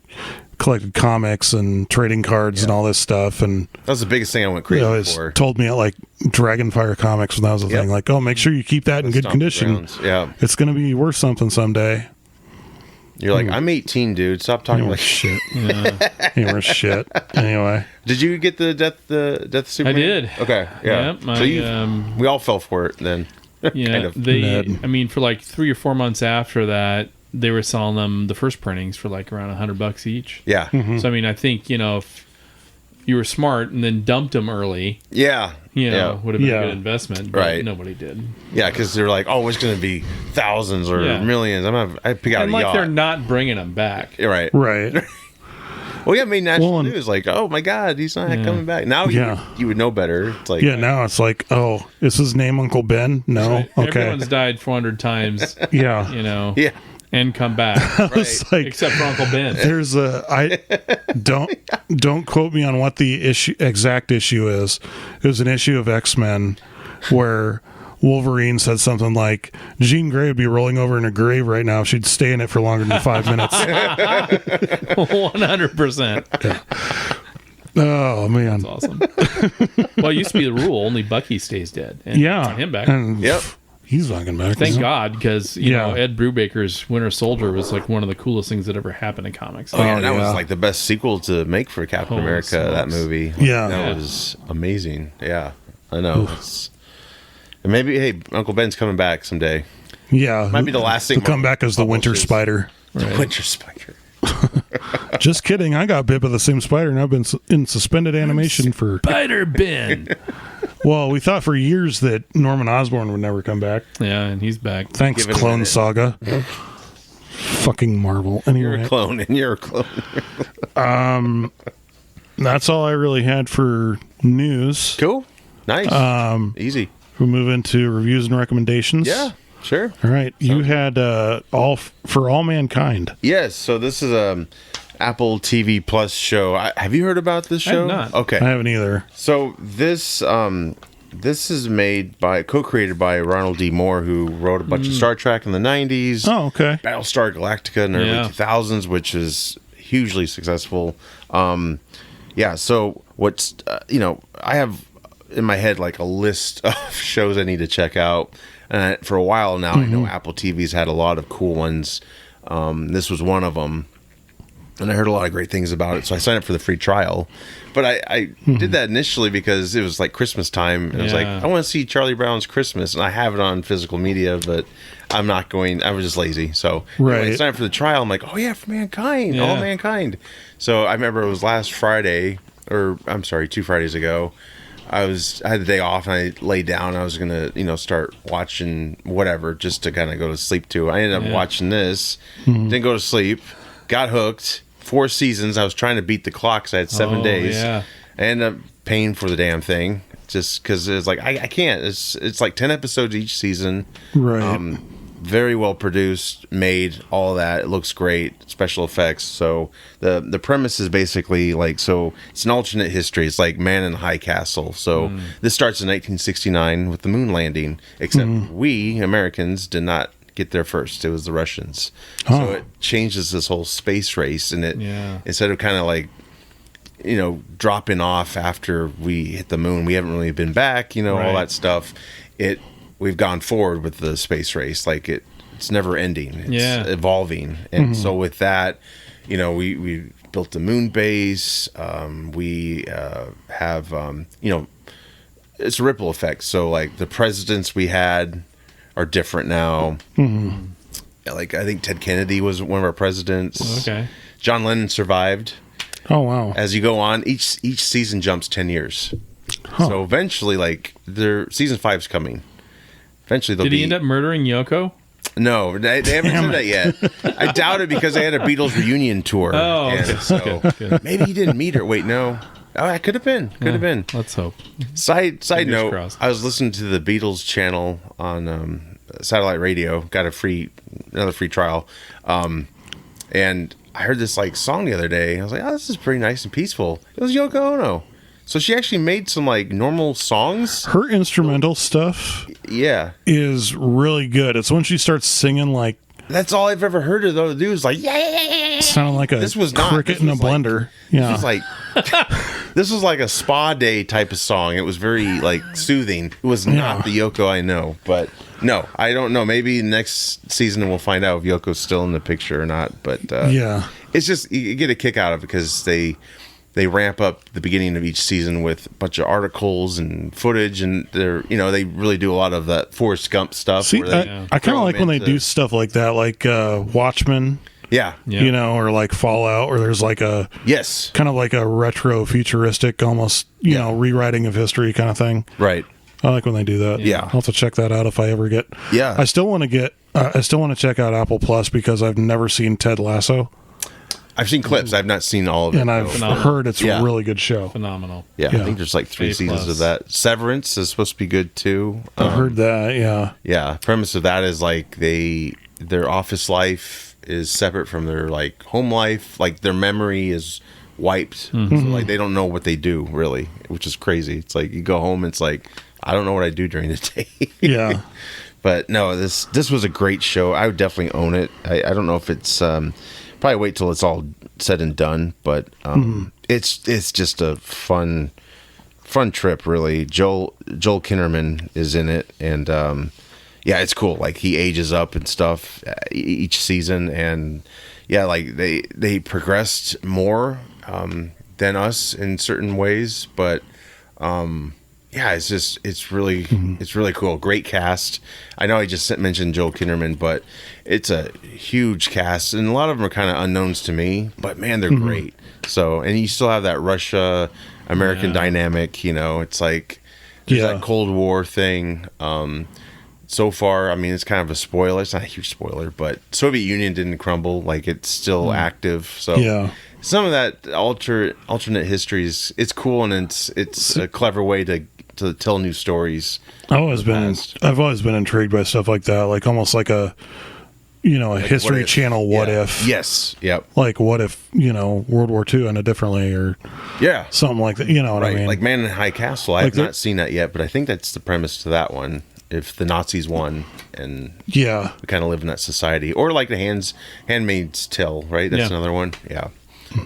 collected comics and trading cards and all this stuff, and that was the biggest thing I went crazy for. Told me at like Dragonfire Comics when that was a thing, like, oh, make sure you keep that in good condition. Yeah, it's going to be worth something someday. You're like, I'm 18, dude. Stop talking like shit. Ain't worth shit. Anyway, did you get the Death Superman? I did. Okay, yeah. So we all fell for it then. Yeah, I mean, for like 3 or 4 months after that, they were selling them the first printings for like around $100 each. Yeah. Mm-hmm. So I mean, I think if you were smart and then dumped them early, would have been a good investment. But nobody did. Yeah, because they're like, oh, it's going to be thousands or millions. I pick out and a yacht. they're not bringing them back. Right. Well, yeah, I mean, national news, like, oh my God, he's not coming back. Now you would know better. It's like, now it's like, oh, is his name Uncle Ben? No, right. Okay. Everyone's died 400 times. Yeah. And come back, like, except for Uncle Ben. There's don't quote me on what the exact issue is. It was an issue of X-Men where Wolverine said something like, Jean Grey would be rolling over in a grave right now if she'd stay in it for longer than 5 minutes. 100%. Oh, man. That's awesome. Well, it used to be the rule, only Bucky stays dead. And him back. And He's not coming back. Thank God, because you know Ed Brubaker's Winter Soldier was like one of the coolest things that ever happened in comics. Oh, yeah, that was like the best sequel to make for Captain America. Smokes. That movie, that was amazing. Yeah, I know. And maybe, hey, Uncle Ben's coming back someday. Yeah, might be the last thing. To come back as the Winter Spider. The Winter Spider. Just kidding. I got bit by the same spider, and I've been in suspended animation for Spider Ben. Well, we thought for years that Norman Osborn would never come back. Yeah, and he's back. Thanks, Clone Saga. Fucking Marvel. Anyway, you're a clone, and you're a clone. That's all I really had for news. Cool. Nice. Easy. We'll move into reviews and recommendations. Yeah, sure. All right. You had For All Mankind. Yes. So this is Apple TV Plus show. Have you heard about this show? I have not. Okay. I haven't either. So this is co-created by Ronald D. Moore, who wrote a bunch of Star Trek in the 90s. Oh, okay. Battlestar Galactica in the early 2000s, which is hugely successful. So what's I have in my head like a list of shows I need to check out. And for a while now, I know Apple TV's had a lot of cool ones. This was one of them. And I heard a lot of great things about it, so I signed up for the free trial. But I did that initially because it was like Christmas time, and I was like, I want to see Charlie Brown's Christmas, and I have it on physical media, but I'm not going. I was just lazy, so anyway, I signed up for the trial. I'm like, oh yeah, for Mankind, All Mankind. So I remember it was last Friday, or I'm sorry, 2 Fridays ago. I had the day off, and I laid down. I was gonna, start watching whatever just to kind of go to sleep to. I ended up watching this, didn't go to sleep, got hooked. 4 seasons. I was trying to beat the clock because I had 7 days. Yeah. I ended up paying for the damn thing just because it's like I can't. It's like 10 episodes each season. Right. Very well produced, made, all that. It looks great. Special effects. So the premise is basically like, so it's an alternate history. It's like Man in the High Castle. So this starts in 1969 with the moon landing, except we Americans did not get there first. It was the Russians. So it changes this whole space race, and it instead of kind of like dropping off after we hit the moon, we haven't really been back, all that stuff. We've gone forward with the space race, like it's never ending. It's evolving. And so with that, we built the moon base. We have it's a ripple effect. So like the presidents we had are different now. Like I think Ted Kennedy was one of our presidents. Okay. John Lennon survived. Oh wow. As you go on, each season jumps 10 years. So eventually, like season 5's coming. Eventually, did he end up murdering Yoko? No, they haven't said that yet. I doubt it because they had a Beatles reunion tour. Oh, and so maybe he didn't meet her. Wait, no. Oh, it could have been. Could have been. Let's hope. Side note, crossed. I was listening to the Beatles channel on satellite radio. Got another free trial, and I heard this like song the other day. I was like, oh, this is pretty nice and peaceful. It was Yoko Ono. So she actually made some like normal songs. Her instrumental stuff is really good. It's when she starts singing like... That's all I've ever heard her though do is like, yeah. Sounding like a cricket in a blender. This was like a spa day type of song. It was very like soothing. It was not the Yoko I know, but no, I don't know. Maybe next season we'll find out if Yoko's still in the picture or not. But it's just, you get a kick out of it because they ramp up the beginning of each season with a bunch of articles and footage, and they really do a lot of that Forrest Gump stuff. See, I kind of like when they do stuff like that, like Watchmen. Or like Fallout, or there's like a kind of like a retro futuristic, almost rewriting of history kind of thing. Right. I like when they do that. I'll have to check that out if I ever get. I still want to check out Apple Plus because I've never seen Ted Lasso. I've seen clips. I've not seen all of it. And I've heard it's a really good show. Phenomenal. Yeah, I think there's like 3 seasons of that. Severance is supposed to be good too. I've heard that, Yeah, premise of that is like their office life is separate from their like home life. Like their memory is wiped. So like they don't know what they do really, which is crazy. It's like you go home and it's like, I don't know what I do during the day. But no, this was a great show. I would definitely own it. I don't know if it's... probably wait till it's all said and done, but it's just a fun trip, really. Joel Kinnaman is in it, and yeah, it's cool. Like he ages up and stuff each season, and yeah, like they progressed more than us in certain ways, but yeah, it's really cool. Great cast. I know I just mentioned Joel Kinnaman, but it's a huge cast, and a lot of them are kind of unknowns to me, but man, they're great. So, and you still have that Russia American dynamic. You know, it's like there's that Cold War thing. So far, I mean, it's kind of a spoiler. It's not a huge spoiler, but Soviet Union didn't crumble. Like, it's still active. So some of that alternate histories, it's cool, and it's a clever way to tell new stories. I've always been intrigued by stuff like that, like almost like a like History Channel what if. Yes. Yep. Like what if, World War II ended differently, or something like that. You know what I mean? Like Man in High Castle. I've not seen that yet, but I think that's the premise to that one. If the Nazis won and we kind of live in that society, or like the Handmaid's Tale, right? That's another one. Yeah.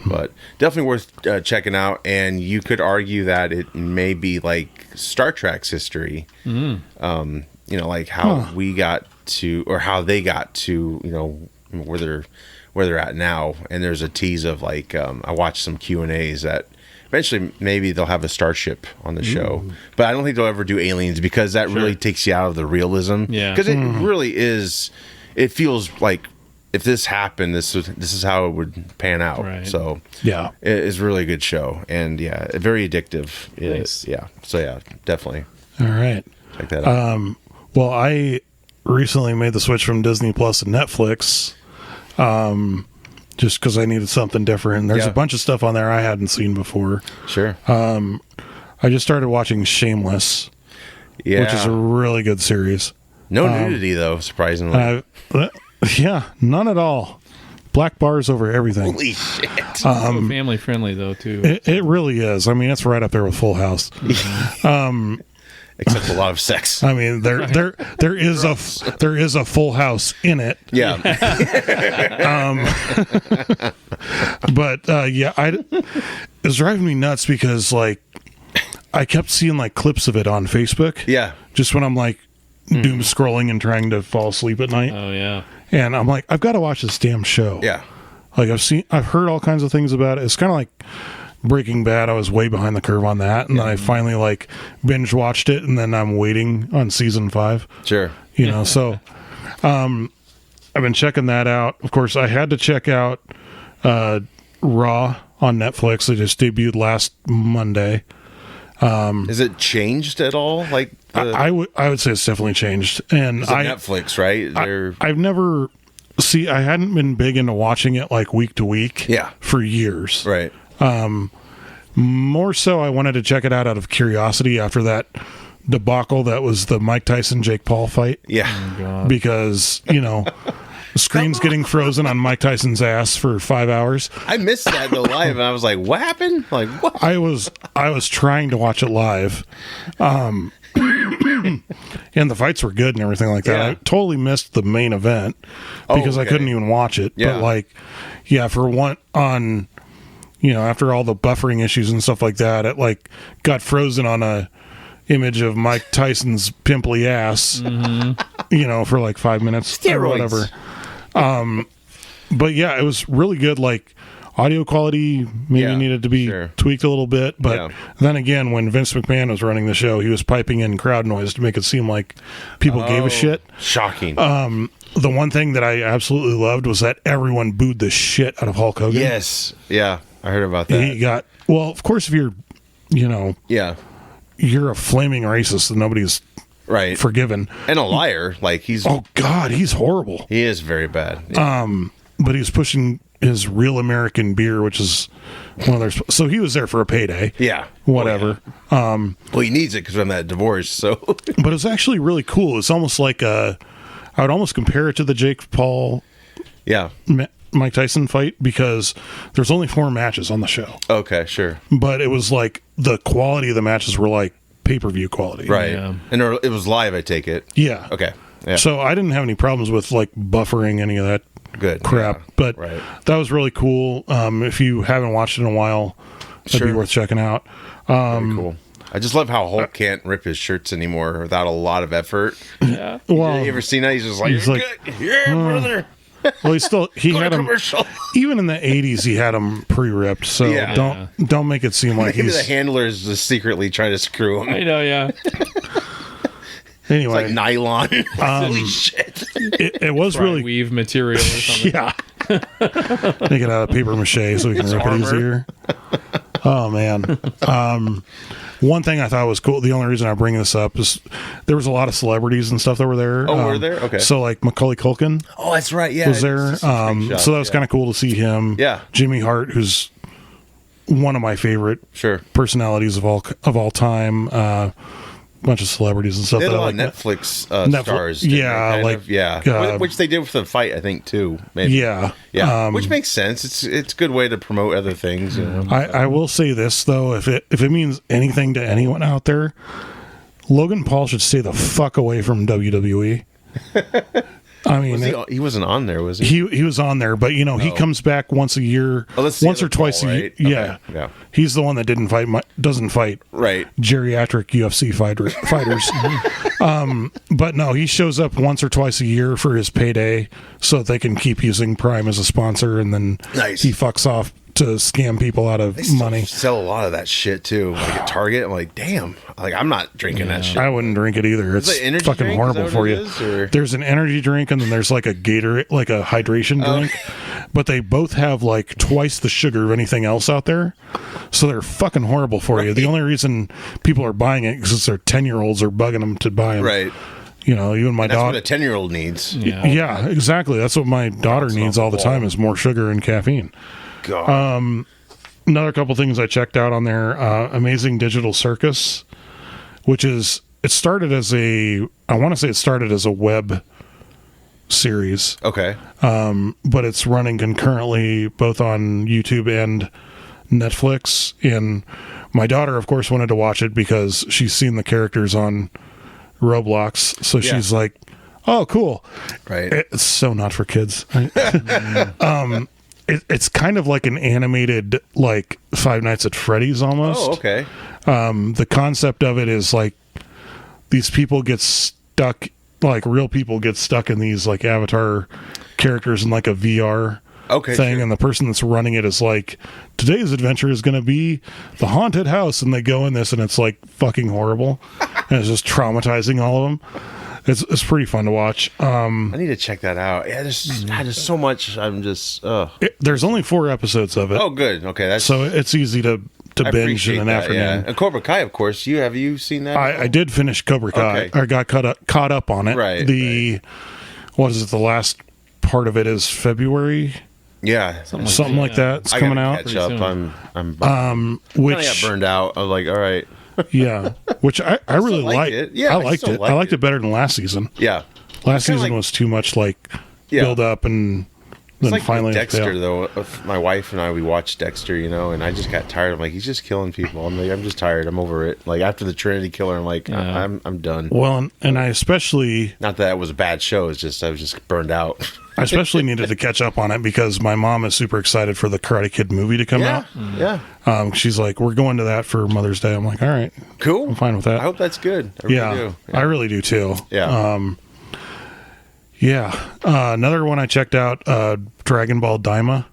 But definitely worth checking out, and you could argue that it may be like Star Trek's history. Like how we got to, or how they got to, where they're at now. And there's a tease of like I watched some Q&As that eventually maybe they'll have a starship on the show, but I don't think they'll ever do aliens, because that really takes you out of the realism. Yeah, because it really is. It feels like, if this happened, this is how it would pan out. Right. So it's a really good show, and very addictive. Nice. So definitely. All right, check that out. Well, I recently made the switch from Disney Plus to Netflix, just because I needed something different. There's a bunch of stuff on there I hadn't seen before. Sure. I just started watching Shameless, which is a really good series. No nudity though, surprisingly. Yeah, none at all. Black bars over everything. Holy shit. Family friendly though too. It really is. I mean, it's right up there with Full House. Except a lot of sex. I mean, there is a Full House in it. Yeah. But it was driving me nuts, because like I kept seeing like clips of it on Facebook. Yeah. Just when I'm like doom scrolling and trying to fall asleep at night. Oh yeah. And I'm like, I've got to watch this damn show. Yeah. Like I've heard all kinds of things about it. It's kind of like Breaking Bad. I was way behind the curve on that, and then I finally like binge watched it, and then I'm waiting on season 5. Sure. So I've been checking that out. Of course, I had to check out Raw on Netflix. They just debuted last Monday. Is it changed at all? Like I would say it's definitely changed. And Netflix, right? I've never I hadn't been big into watching it like week to week. Yeah. For years. Right. More so, I wanted to check it out of curiosity after that debacle that was the Mike Tyson Jake Paul fight. Yeah. Oh, because the screen's getting frozen on Mike Tyson's ass for 5 hours. I missed that though live, and I was like, "What happened?" Like, what? I was trying to watch it live, and the fights were good and everything like that. Yeah. I totally missed the main event because I couldn't even watch it. Yeah. But for one on, after all the buffering issues and stuff like that, it like got frozen on a image of Mike Tyson's pimply ass, for like 5 minutes or whatever. But it was really good. Like audio quality maybe needed to be tweaked a little bit, but then again, when Vince McMahon was running the show, he was piping in crowd noise to make it seem like people gave a shit. Shocking. The one thing that I absolutely loved was that everyone booed the shit out of Hulk Hogan. Yes. Yeah. I heard about that. He got, of course, if you're, you're a flaming racist and nobody's forgiven. And a liar. Like he's... Oh, God, he's horrible. He is very bad. Yeah. But he was pushing his Real American beer, which is one of their... So he was there for a payday. Yeah. Whatever. Well, he needs it because I'm that divorced, so... But it's actually really cool. It's almost like I would almost compare it to the Jake Paul... Yeah. Mike Tyson fight, because there's only 4 matches on the show. Okay, sure. But it was like the quality of the matches were like pay-per-view quality. Right. Yeah. And it was live, I take it. Yeah. Okay. Yeah. So I didn't have any problems with like buffering any of that crap. Yeah. But that was really cool. If you haven't watched it in a while, that'd be worth checking out. Very cool. I just love how Hulk can't rip his shirts anymore without a lot of effort. Yeah. Well, you ever seen that? He's just like, yeah, brother. Well, he had him commercial. even in the 80s. He had him pre-ripped, so Yeah. don't make it seem like Maybe he's the handlers just secretly trying to screw him. I know, yeah. Anyway, It's like nylon. Holy shit! it was really weave material or something. yeah. Make it out of paper mache so we can rip armor. it easier. Oh man. One thing I thought was cool. The only reason I bring this up is there was a lot of celebrities and stuff that were there. Oh, were there? Okay. So like Macaulay Culkin Oh, that's right. Yeah, was there. So that was kind of cool to see him. Yeah. Jimmy Hart, who's one of my favorite Sure. personalities of all time. Bunch of celebrities and stuff They had that a I lot like. of Netflix stars. didn't yeah, they, like yeah, which they did with the fight, I think too. Maybe. Yeah, yeah, which makes sense. It's a good way to promote other things. You know? I will say this though, if it means anything to anyone out there, Logan Paul should stay the fuck away from WWE. I mean, he wasn't on there, was he? He was on there, but he comes back once a year, that's the once other or twice Paul, a year. right? Yeah, Okay, yeah. He's the one that doesn't fight Right. geriatric UFC fighters. But no, he shows up once or twice a year for his payday, so that they can keep using Prime as a sponsor, and then Nice. he fucks off to scam people out of They still money. sell a lot of that shit too. Like at Target, I'm like, damn. Like I'm not drinking that shit. I wouldn't drink it either. It's it energy fucking drink? horrible Is that for what you. it is, or- There's an energy drink, and then there's like a Gatorade, like a hydration drink. But they both have like twice the sugar of anything else out there, so they're fucking horrible for you. The only reason people are buying it is their 10-year-olds are bugging them to buy them. Right. Even my That's daughter. what a 10-year-old needs. Yeah. Yeah, exactly. That's what my daughter needs all the time is more sugar and caffeine. God. Another couple things I checked out on there, Amazing Digital Circus, which is it started as a web series, Okay. but it's running concurrently both on YouTube and Netflix. And my daughter, of course, wanted to watch it because she's seen the characters on Roblox, so Yeah. she's like, "Oh, cool!" Right. It's so not for kids. It's kind of like an animated, like Five Nights at Freddy's almost. Oh, okay. The concept of it is like these people get stuck, like real people get stuck in these like avatar characters in like a VR thing, sure. and the person that's running it is like, today's adventure is going to be the haunted house, and they go in this, and it's like fucking horrible, and it's just traumatizing all of them. It's pretty fun to watch. I need to check that out. Yeah, there's so much. I'm just. There's only 4 episodes of it. Oh, good. Okay, that's So it's easy to I binge in appreciate an that, afternoon. Yeah. And Cobra Kai, of course. Have you seen that? I did finish Cobra Kai. Okay. I got caught up on it. Right, What is it? The last part of it is February, Yeah. something like that. It's I coming gotta out. catch up. soon. I'm kind of got Which burned out. I was like, all right. yeah, which I really like liked. it. Yeah, I I liked still it. like I liked it. it better than last season. Yeah. Last kinda season like- was too much like Yeah. build up and It's then like finally Dexter, fail. though. If my wife and I, we watched Dexter, and I just got tired. I'm like, he's just killing people. I'm like, I'm just tired. I'm over it. Like after the Trinity Killer, I'm like, Yeah. I'm done. Well, and I especially Not that it was a bad show. It's just I was just burned out. needed to catch up on it because my mom is super excited for the Karate Kid movie to come out. Yeah. She's like, we're going to that for Mother's Day. I'm like, all right, Cool. I'm fine with that. I hope that's good. I really yeah, do. I really do too. Yeah. Another one I checked out, Dragon Ball Daima.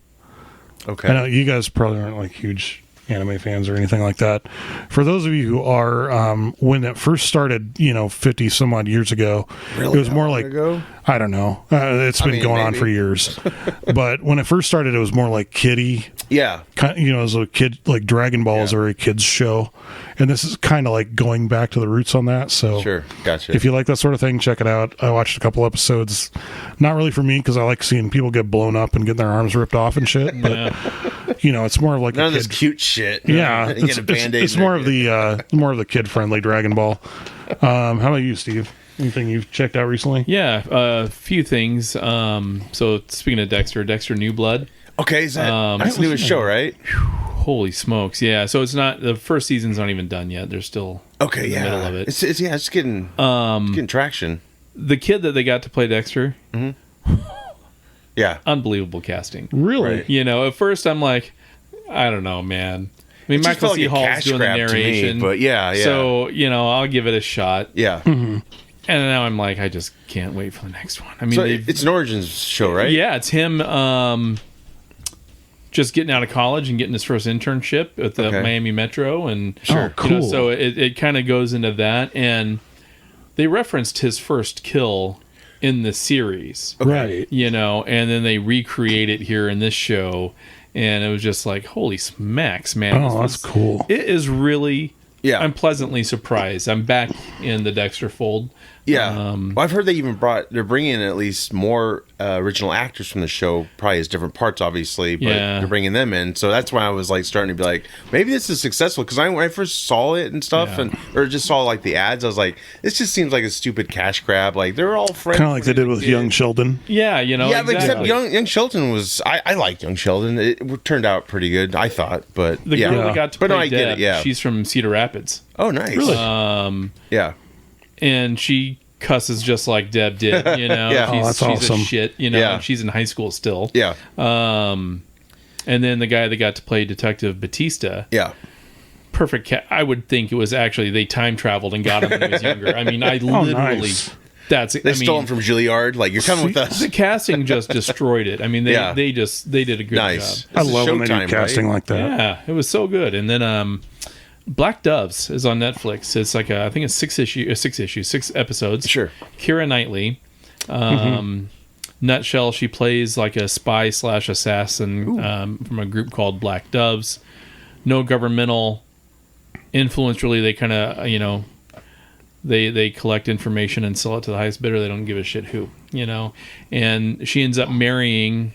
Okay. I know you guys probably aren't like huge anime fans or anything like that. For those of you who are, when it first started, 50 some odd years ago, Really? it was That more long like, ago? I don't know. It's been mean, going on maybe. for years. But when it first started, it was more like kiddie. Yeah. As a kid, like Dragon Ball is a very kids show. And this is kind of like going back to the roots on that. So Sure. Gotcha. if you like that sort of thing, check it out. I watched a couple episodes. Not really for me because I like seeing people get blown up and getting their arms ripped off and shit. But it's more of like None a of this kid. cute shit. Yeah, You get a Band-Aid it's and more of the kid friendly Dragon Ball. How about you, Steve? Anything you've checked out recently? Yeah, a few things. So speaking of Dexter New Blood. Okay, is that that's the newest show, right? Holy smokes! Yeah, so it's not the first season's not even done yet. They're still Okay, in the yeah. middle of it. It's getting traction. The kid that they got to play Dexter, Yeah. unbelievable casting. Really? Right. At first I'm like, I don't know, man. I mean, It just Michael felt C. like a Hall's cash doing the grab to me, narration, but yeah. So I'll give it a shot. Yeah. And now I'm like, I just can't wait for the next one. I mean, So it's an origins show, right? Yeah, it's him just getting out of college and getting his first internship at the Miami Metro, and cool. So it kind of goes into that, and they referenced his first kill in the series, right? And then they recreate it here in this show, and it was just like, holy smacks, man! Oh, that's cool. It is really. Yeah. I'm pleasantly surprised. I'm back in the Dexter fold. Yeah. Well, I've heard they're bringing in at least more original actors from the show, probably as different parts, obviously, but they're bringing them in. So that's why I was like starting to be like, maybe this is successful. Because when I first saw it and stuff, or just saw like the ads, I was like, this just seems like a stupid cash grab. Like they're all friends. Kind of like they did with Young Sheldon. Yeah, Yeah, but except Young Sheldon was, I liked Young Sheldon. It turned out pretty good, I thought. But the girl that got to play I get Deb, it, she's from Cedar Rapids. Oh, nice. Really? Yeah. And she cusses just like Deb did, Yeah. That's she's awesome. a shit, and she's in high school still. Yeah. And then the guy that got to play Detective Batista. Yeah. Perfect. I would think it was actually they time traveled and got him when he was younger. I mean, I literally. Nice. They stole him from Juilliard. Like, you're coming with us. The casting just destroyed it. I mean, they did a good job. I love when they do casting like that. Yeah, it was so good. And then Black Doves is on Netflix. It's like I think it's 6 episodes. Sure. Keira Knightley. Nutshell, she plays like a spy / assassin from a group called Black Doves. No governmental influence really. They kind of they collect information and sell it to the highest bidder. They don't give a shit who, And she ends up marrying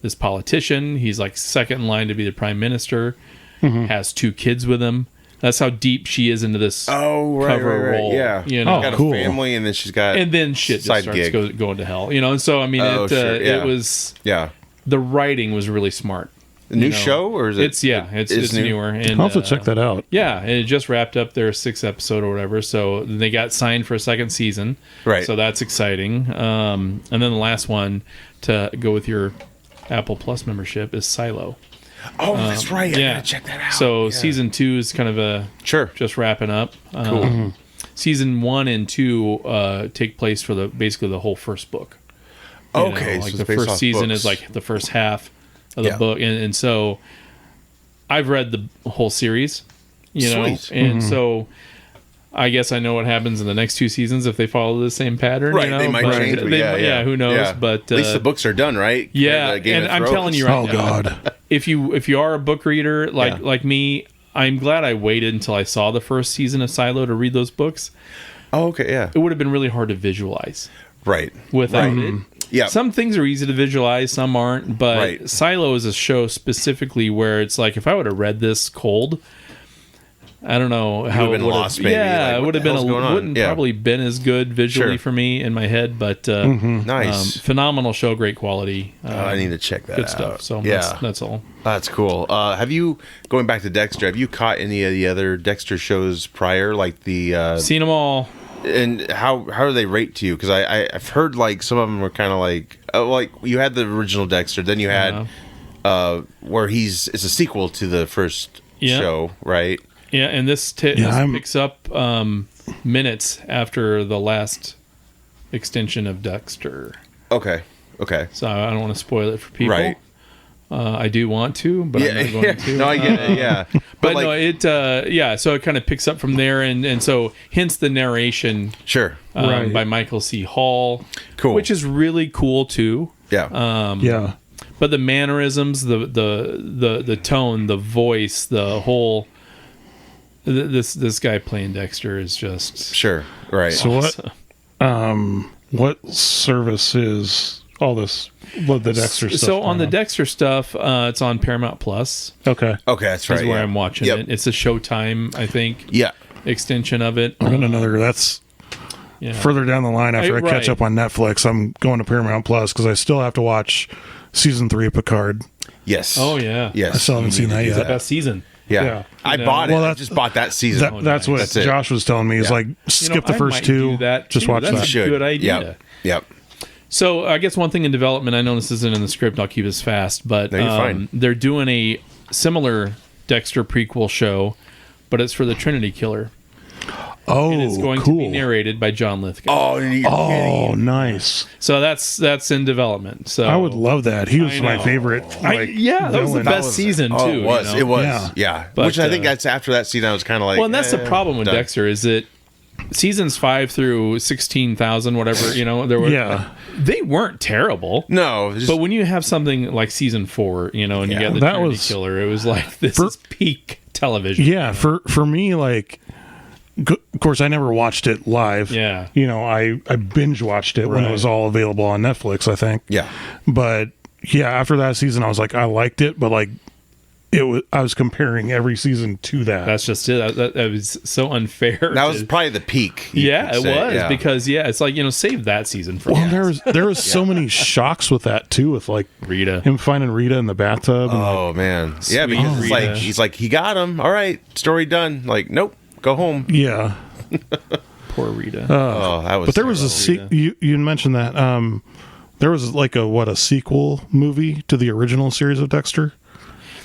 this politician. He's like second in line to be the prime minister. Has 2 kids with him. That's how deep she is into this cover role. Yeah. She's got a family, and then she's got and then shit just starts going to hell. And so I mean, it was the writing was really smart. The new show, or is it? It's new? newer. And, I'll have to check that out. Yeah, and it just wrapped up their 6th episode or whatever. So they got signed for a 2nd season. Right. So that's exciting. And then the last one to go with your Apple Plus membership is Silo. Oh, that's right. I gotta check that out. So season 2 is kind of just wrapping up. Cool. Season 1 and 2 take place for basically the whole first book. Okay, like so the first season is like the first half of the book, and so I've read the whole series, Sweet. And so I guess I know what happens in the next 2 seasons if they follow the same pattern. Right, they might change. Who knows? Yeah. But at least the books are done, right? Yeah, and I'm telling you right now, God, if you are a book reader like me, I'm glad I waited until I saw the first season of Silo to read those books. Oh, okay, yeah. It would have been really hard to visualize. Right. Without it. Yeah. Some things are easy to visualize, some aren't, but Silo is a show specifically where it's like if I would have read this cold, I don't know how it would have. Yeah, it would have been wouldn't probably been as good visually for me in my head, but nice, phenomenal show, great quality. I need to check that good out. Stuff. So that's all. That's cool. Have you, going back to Dexter? Have you caught any of the other Dexter shows prior, like the? Seen them all. And how do they rate to you? Because I've heard like some of them were kind of like you had the original Dexter, then you had where it's a sequel to the first show, right? Yeah, and this picks up minutes after the last extension of Dexter. Okay. So I don't want to spoil it for people. Right. I do want to, but I'm not going to. No, I get it. Yeah, but no, it. So it kind of picks up from there, and so hence the narration. Sure. By Michael C. Hall. Cool. Which is really cool too. Yeah. But the mannerisms, the tone, the voice, the whole. This guy playing Dexter is just right. So what service is all this? What the Dexter stuff? So on the Dexter stuff, it's on Paramount Plus. Okay, that's right. That's where I'm watching it. It's a Showtime, I think. Yeah. Extension of it. I'm gonna know that's further down the line after I catch up on Netflix. I'm going to Paramount Plus because I still have to watch season 3 of Picard. Yes. Oh yeah. Yes. I still haven't seen that It's the yet. best season. Yeah. I bought it. I just bought that season. That's what Josh was telling me. Is like skip the first 2. Just watch That's that. a good idea. Yep. So I guess one thing in development, I know this isn't in the script. I'll keep this fast, but no, you're fine. They're doing a similar Dexter prequel show, but it's for the Trinity Killer. Oh, and it's going cool. to be narrated by John Lithgow. Oh, nice. So that's in development. So I would love that. He was my favorite. That was the best season too. It was. You know? It was. Yeah. But, which I think that's after that season. I was kind of like. Well, and that's the problem with done. Dexter is that seasons 5 through 16,000, whatever, there were. They weren't terrible. No, but when you have something like season 4, and you got the Trinity Killer, it was like this is peak television. Yeah, for me, like. Of course, I never watched it live. Yeah. I binge watched it when it was all available on Netflix, I think. Yeah. But yeah, after that season, I was like, I liked it, but like, I was comparing every season to that. That's just it. That was so unfair. That was probably the peak. Yeah, it was because it's like save that season for. Well, there was so many shocks with that too, with like Rita, him finding Rita in the bathtub. And man, yeah, because it's like he's like he got him. All right, story done. Like nope. Go home. Yeah. Poor Rita. That was. But there was a you mentioned that there was like a sequel movie to the original series of Dexter.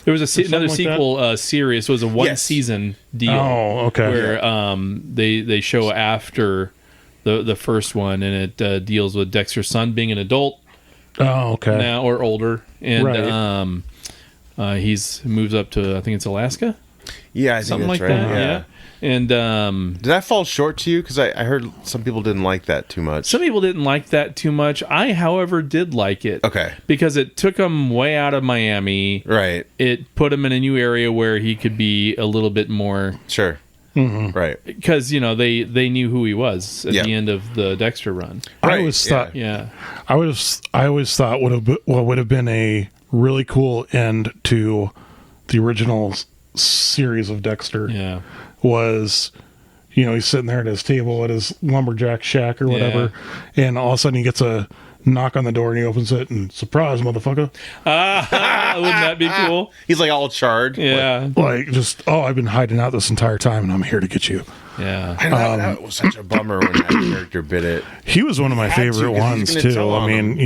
There was another sequel series. It was a one season deal. Oh, okay. Where they show after the first one, and it deals with Dexter's son being an adult. Oh, okay. Now or older, and he's moves up to I think it's Alaska. Yeah, I think something that's like right. that. Yeah. And did that fall short to you? Because I heard some people didn't like that too much. Some people didn't like that too much. I, however, did like it. Okay. Because it took him way out of Miami. Right. It put him in a new area where he could be a little bit more. Sure. Mm-hmm. Right. Because they knew who he was at the end of the Dexter run. I always thought. Yeah. I always thought would have been a really cool end to the original series of Dexter. Yeah. Was, he's sitting there at his table at his lumberjack shack or whatever, and all of a sudden he gets a knock on the door and he opens it and surprise, motherfucker. Wouldn't that be cool? He's like all charred. Yeah. Like just, I've been hiding out this entire time and I'm here to get you. Yeah. I know, that was such a bummer when that character bit it. He was one of my favorite ones too. I mean,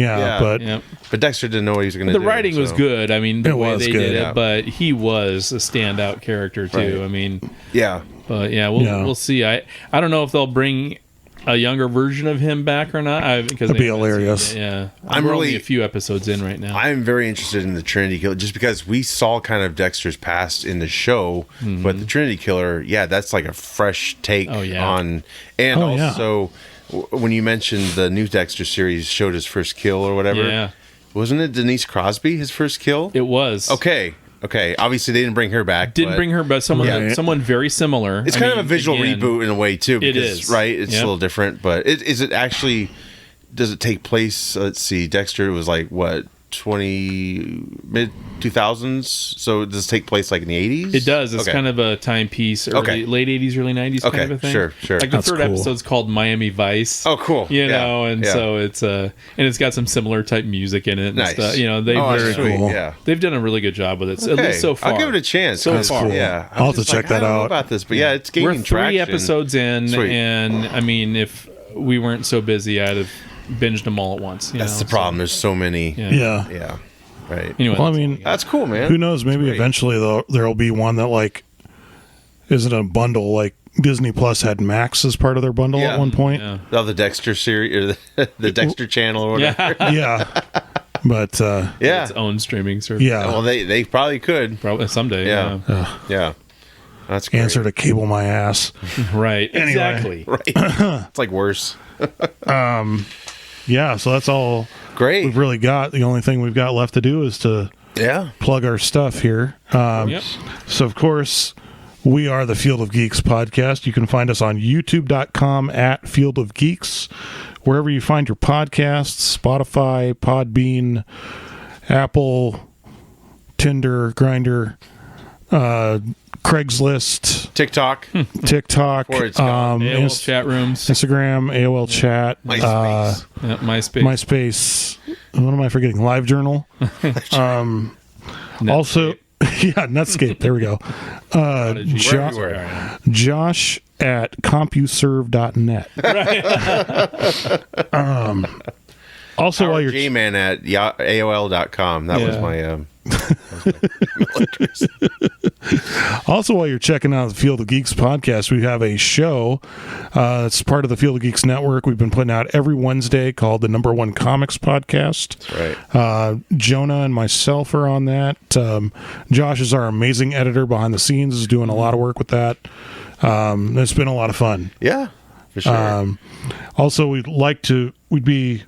but Dexter didn't know what he was going to do. The writing was good. I mean, the way they did it, but he was a standout character too. Right. I mean, but we'll see. I don't know if they'll bring a younger version of him back or not. That'd be hilarious. Yeah, I'm really only a few episodes in right now. I'm very interested in the Trinity Killer just because we saw kind of Dexter's past in the show, but the Trinity Killer, that's like a fresh take on. And also, when you mentioned the new Dexter series showed his first kill or whatever, wasn't it Denise Crosby his first kill? It was. Okay. Obviously, they didn't bring her back. But someone very similar. It's kind of a visual reboot in a way too. Because, it is right. It's a little different, but is it actually? Does it take place? Let's see. Dexter was like what mid 2000s. So does it take place like in the 80s? It does. It's kind of a timepiece. Late 80s, early 90s kind of a thing. Sure. Like the third episode's called Miami Vice. Oh, cool. So it's and it's got some similar type music in it. And stuff. They've done a really good job with it. At least so far. I'll give it a chance. So far, cool. Yeah. I'll have to check that out. I don't know about this, but it's gaining traction. We're 3 episodes in, and I mean, if we weren't so busy, I'd have binged them all at once. That's the problem. There's so many. Yeah. Right. Anyway, well, I mean, that's cool, man. Who knows? Maybe eventually there'll be one that like isn't a bundle. Like Disney Plus had Max as part of their bundle at one point. Yeah. The Dexter series or the Dexter channel or whatever. Yeah. But its own streaming service. Yeah. Well, they probably could. Probably someday. Yeah. That's great. Answer to cable my ass. Right. Anyway. Exactly. Right. It's like worse. Yeah, so that's all great we've really got. The only thing we've got left to do is to plug our stuff here. So, of course, we are the Field of Geeks podcast. You can find us on youtube.com at Field of Geeks. Wherever you find your podcasts, Spotify, Podbean, Apple, Tinder, Grindr, Craigslist, TikTok, AOL chat rooms, Instagram, AOL chat, MySpace. What am I forgetting? LiveJournal. Also, Netscape. There we go. Josh at CompuServe.net. Also, while you're J-Man at AOL.com. That was my Also, while you're checking out the Field of Geeks podcast, we have a show that's part of the Field of Geeks network. We've been putting out every Wednesday called the Number One Comics Podcast. That's right. Jonah and myself are on that. Josh is our amazing editor behind the scenes, is doing a lot of work with that. It's been a lot of fun. Yeah, for sure. Also, we'd be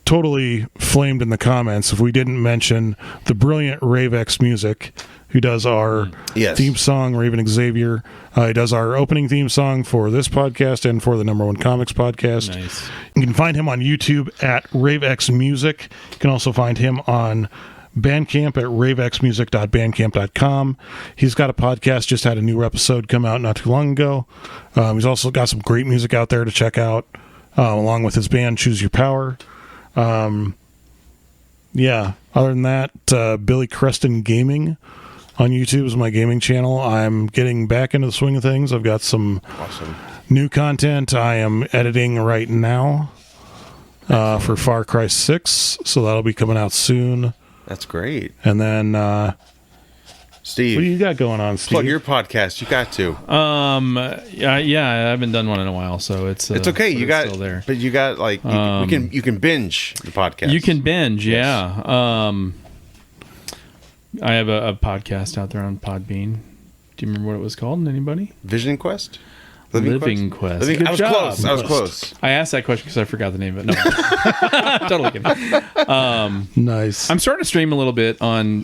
totally flamed in the comments if we didn't mention the brilliant Ravex Music, who does our theme song, Raven Xavier. He does our opening theme song for this podcast and for the Number One Comics podcast. Nice. You can find him on YouTube at Ravex Music. You can also find him on Bandcamp at ravexmusic.bandcamp.com. He's got a podcast, just had a new episode come out not too long ago. He's also got some great music out there to check out, along with his band Choose Your Power. Other than that, Billy Creston Gaming on YouTube is my gaming channel. I'm getting back into the swing of things. I've got some new content I am editing right now for Far Cry 6, so that'll be coming out soon. That's great. And then, Steve, what do you got going on, Steve? Plug your podcast. You got to. Yeah, I haven't done one in a while, so it's okay. You got still there, but you got like you can binge the podcast. You can binge, yeah. I have a podcast out there on Podbean. Do you remember what it was called? Anybody? Vision Quest. Living Quest. I was close. I was close. I asked that question because I forgot the name of it. No, totally kidding. Nice. I'm starting to stream a little bit on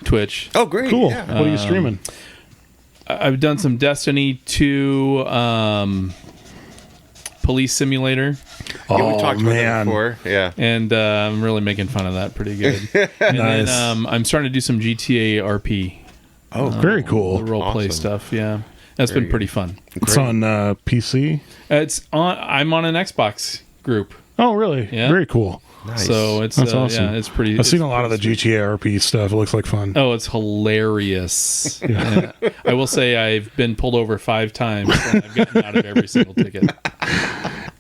Twitch. Oh, great! Cool. Yeah. What are you streaming? I've done some Destiny 2 Police Simulator. Yeah, we talked about that before. Yeah, and I'm really making fun of that pretty good. And nice. then I'm starting to do some GTA RP. Oh, very cool. The role play stuff. Yeah, that's been pretty fun. It's on PC. I'm on an Xbox group. Oh, really? Yeah. Very cool. Nice. So it's That's awesome. Yeah, it's pretty. I've seen a lot of the GTA RP stuff. It looks like fun. Oh, it's hilarious. Yeah. I will say I've been pulled over 5 times and I've gotten out of every single ticket.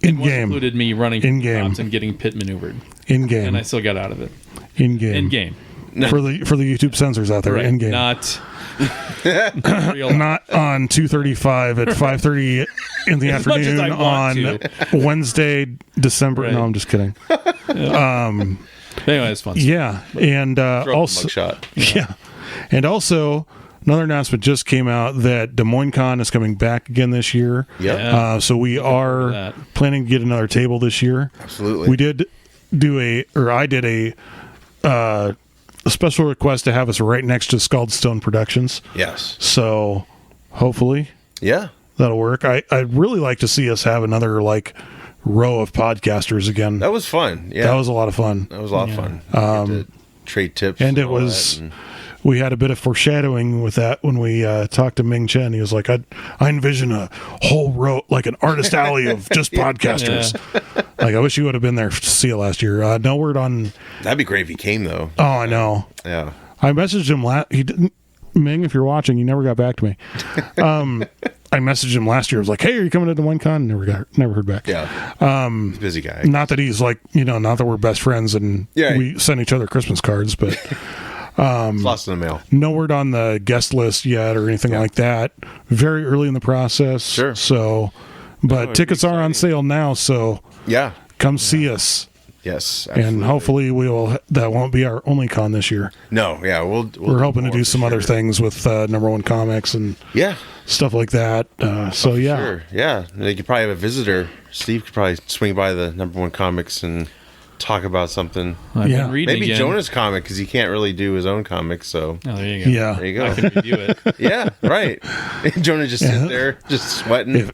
In One game. included me running In from the game. cops and getting pit maneuvered. In game. And I still got out of it. In game. In game. For the YouTube censors out there. Right. In game. Not real. Not on 2:35 at 5:30 in the As much as afternoon I want on Wednesday, December. Right. No, I'm just kidding. Anyway, it's fun. Yeah, and also, mugshot. yeah, and also another announcement just came out that Des Moines Con is coming back again this year. Yep. Yeah. So we are planning to get another table this year. Absolutely. We did I did a special request to have us right next to Scald Stone Productions. Yes. So hopefully, Yeah. that'll work. I'd really like to see us have another row of podcasters again. That was fun. Yeah. That was a lot of fun. That was a lot of fun. Get to trade tips. And it all was, that, and- we had a bit of foreshadowing with that when we talked to Ming Chen. He was like, I envision a whole row, like an artist alley of just podcasters. I wish you would have been there to see it last year. No word on. That'd be great if he came, though. Oh, I know. Yeah. I messaged him Mm-hmm. he didn't. Ming, if you're watching, you never got back to me. I messaged him last year. I was like, "Hey, are you coming to the One Con?" Never heard back. Yeah. He's a busy guy. Not that he's not that we're best friends and we send each other Christmas cards, but It's lost in the mail. no word on the guest list yet or anything like that. Very early in the process. Sure. So, but tickets are on sale now, so Yeah. come see us. Yes. And absolutely. hopefully that won't be our only con this year. No. Yeah. We're hoping to more do for some other sure. things with Number One Comics and Yeah. stuff like that. So yeah. Sure. Yeah. They could probably have a visitor. Steve could probably swing by the Number One Comics and talk about something. I've Yeah. been reading Maybe again. Jonah's comic because he can't really do his own comics. So Oh, there you go. Yeah. there you go. I can review it. Yeah. Right. Jonah just sitting there, just sweating.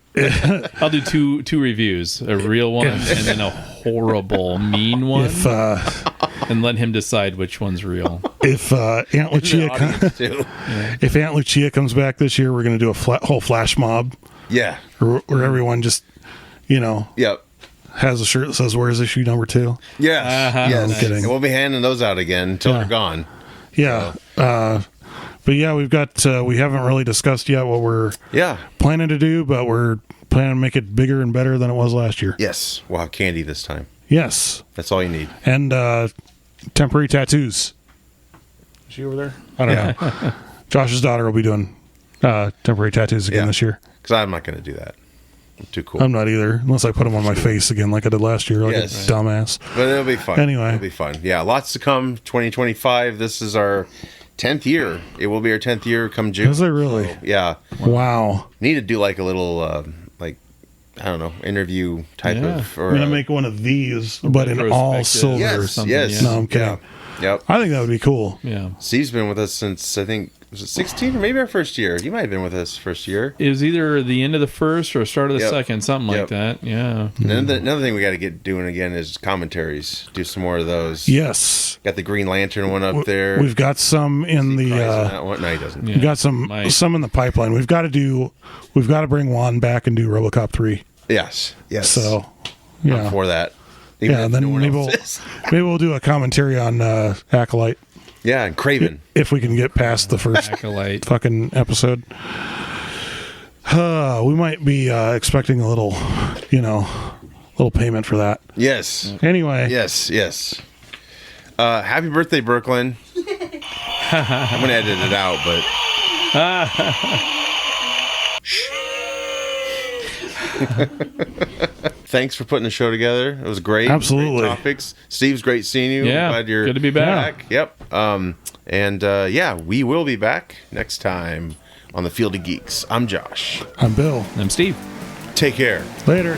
I'll do two reviews: a real one and then a horrible, mean one, and let him decide which one's real. If Aunt Lucia Audience, too. if Aunt Lucia comes back this year, we're going to do a whole flash mob Yeah. where everyone just Yep. has a shirt that says "Where's issue number 2?" Yes. Yes. I'm kidding. And we'll be handing those out again until they're gone. Yeah. But yeah, we've got we haven't really discussed yet what we're Yeah. planning to do, but we're planning to make it bigger and better than it was last year. Yes. We'll have candy this time. Yes. That's all you need. And temporary tattoos. Is she over there? I don't know. Josh's daughter will be doing temporary tattoos again this year. Because I'm not going to do that. I'm too cool. I'm not either, unless I put them on my face again like I did last year, like a dumbass. But it'll be fun. Anyway. It'll be fun. Yeah, lots to come. 2025. This is our 10th year. It will be our 10th year come June. Is it really? So, yeah. Wow. Need to do like a little, I don't know, interview type of. Or, I'm going to make one of these, but in all silver or something. Yes. No, I'm kidding. Yep. I think that would be cool. Yeah. Steve's been with us since, I think, was it 16 or maybe our first year? You might have been with us first year. It was either the end of the first or start of the second, something like that. Yeah. Another thing we got to get doing again is commentaries. Do some more of those. Yes. Got the Green Lantern one up there. We've got some in the. No, he doesn't. We've got some in the pipeline. We've got to bring Juan back and do RoboCop 3. Yes. So, yeah. For that. And then maybe we'll do a commentary on Acolyte. Yeah, and Craven. If we can get past the first Acolyte fucking episode. We might be expecting a little payment for that. Yes. Anyway. Yes. Happy birthday, Brooklyn. I'm going to edit it out, but... Thanks for putting the show together. It was great. Absolutely. Great topics. Steve's great seeing you. Yeah. Glad you're good to be back. Yep. We will be back next time on the Field of Geeks. I'm Josh. I'm Bill. I'm Steve. Take care. Later.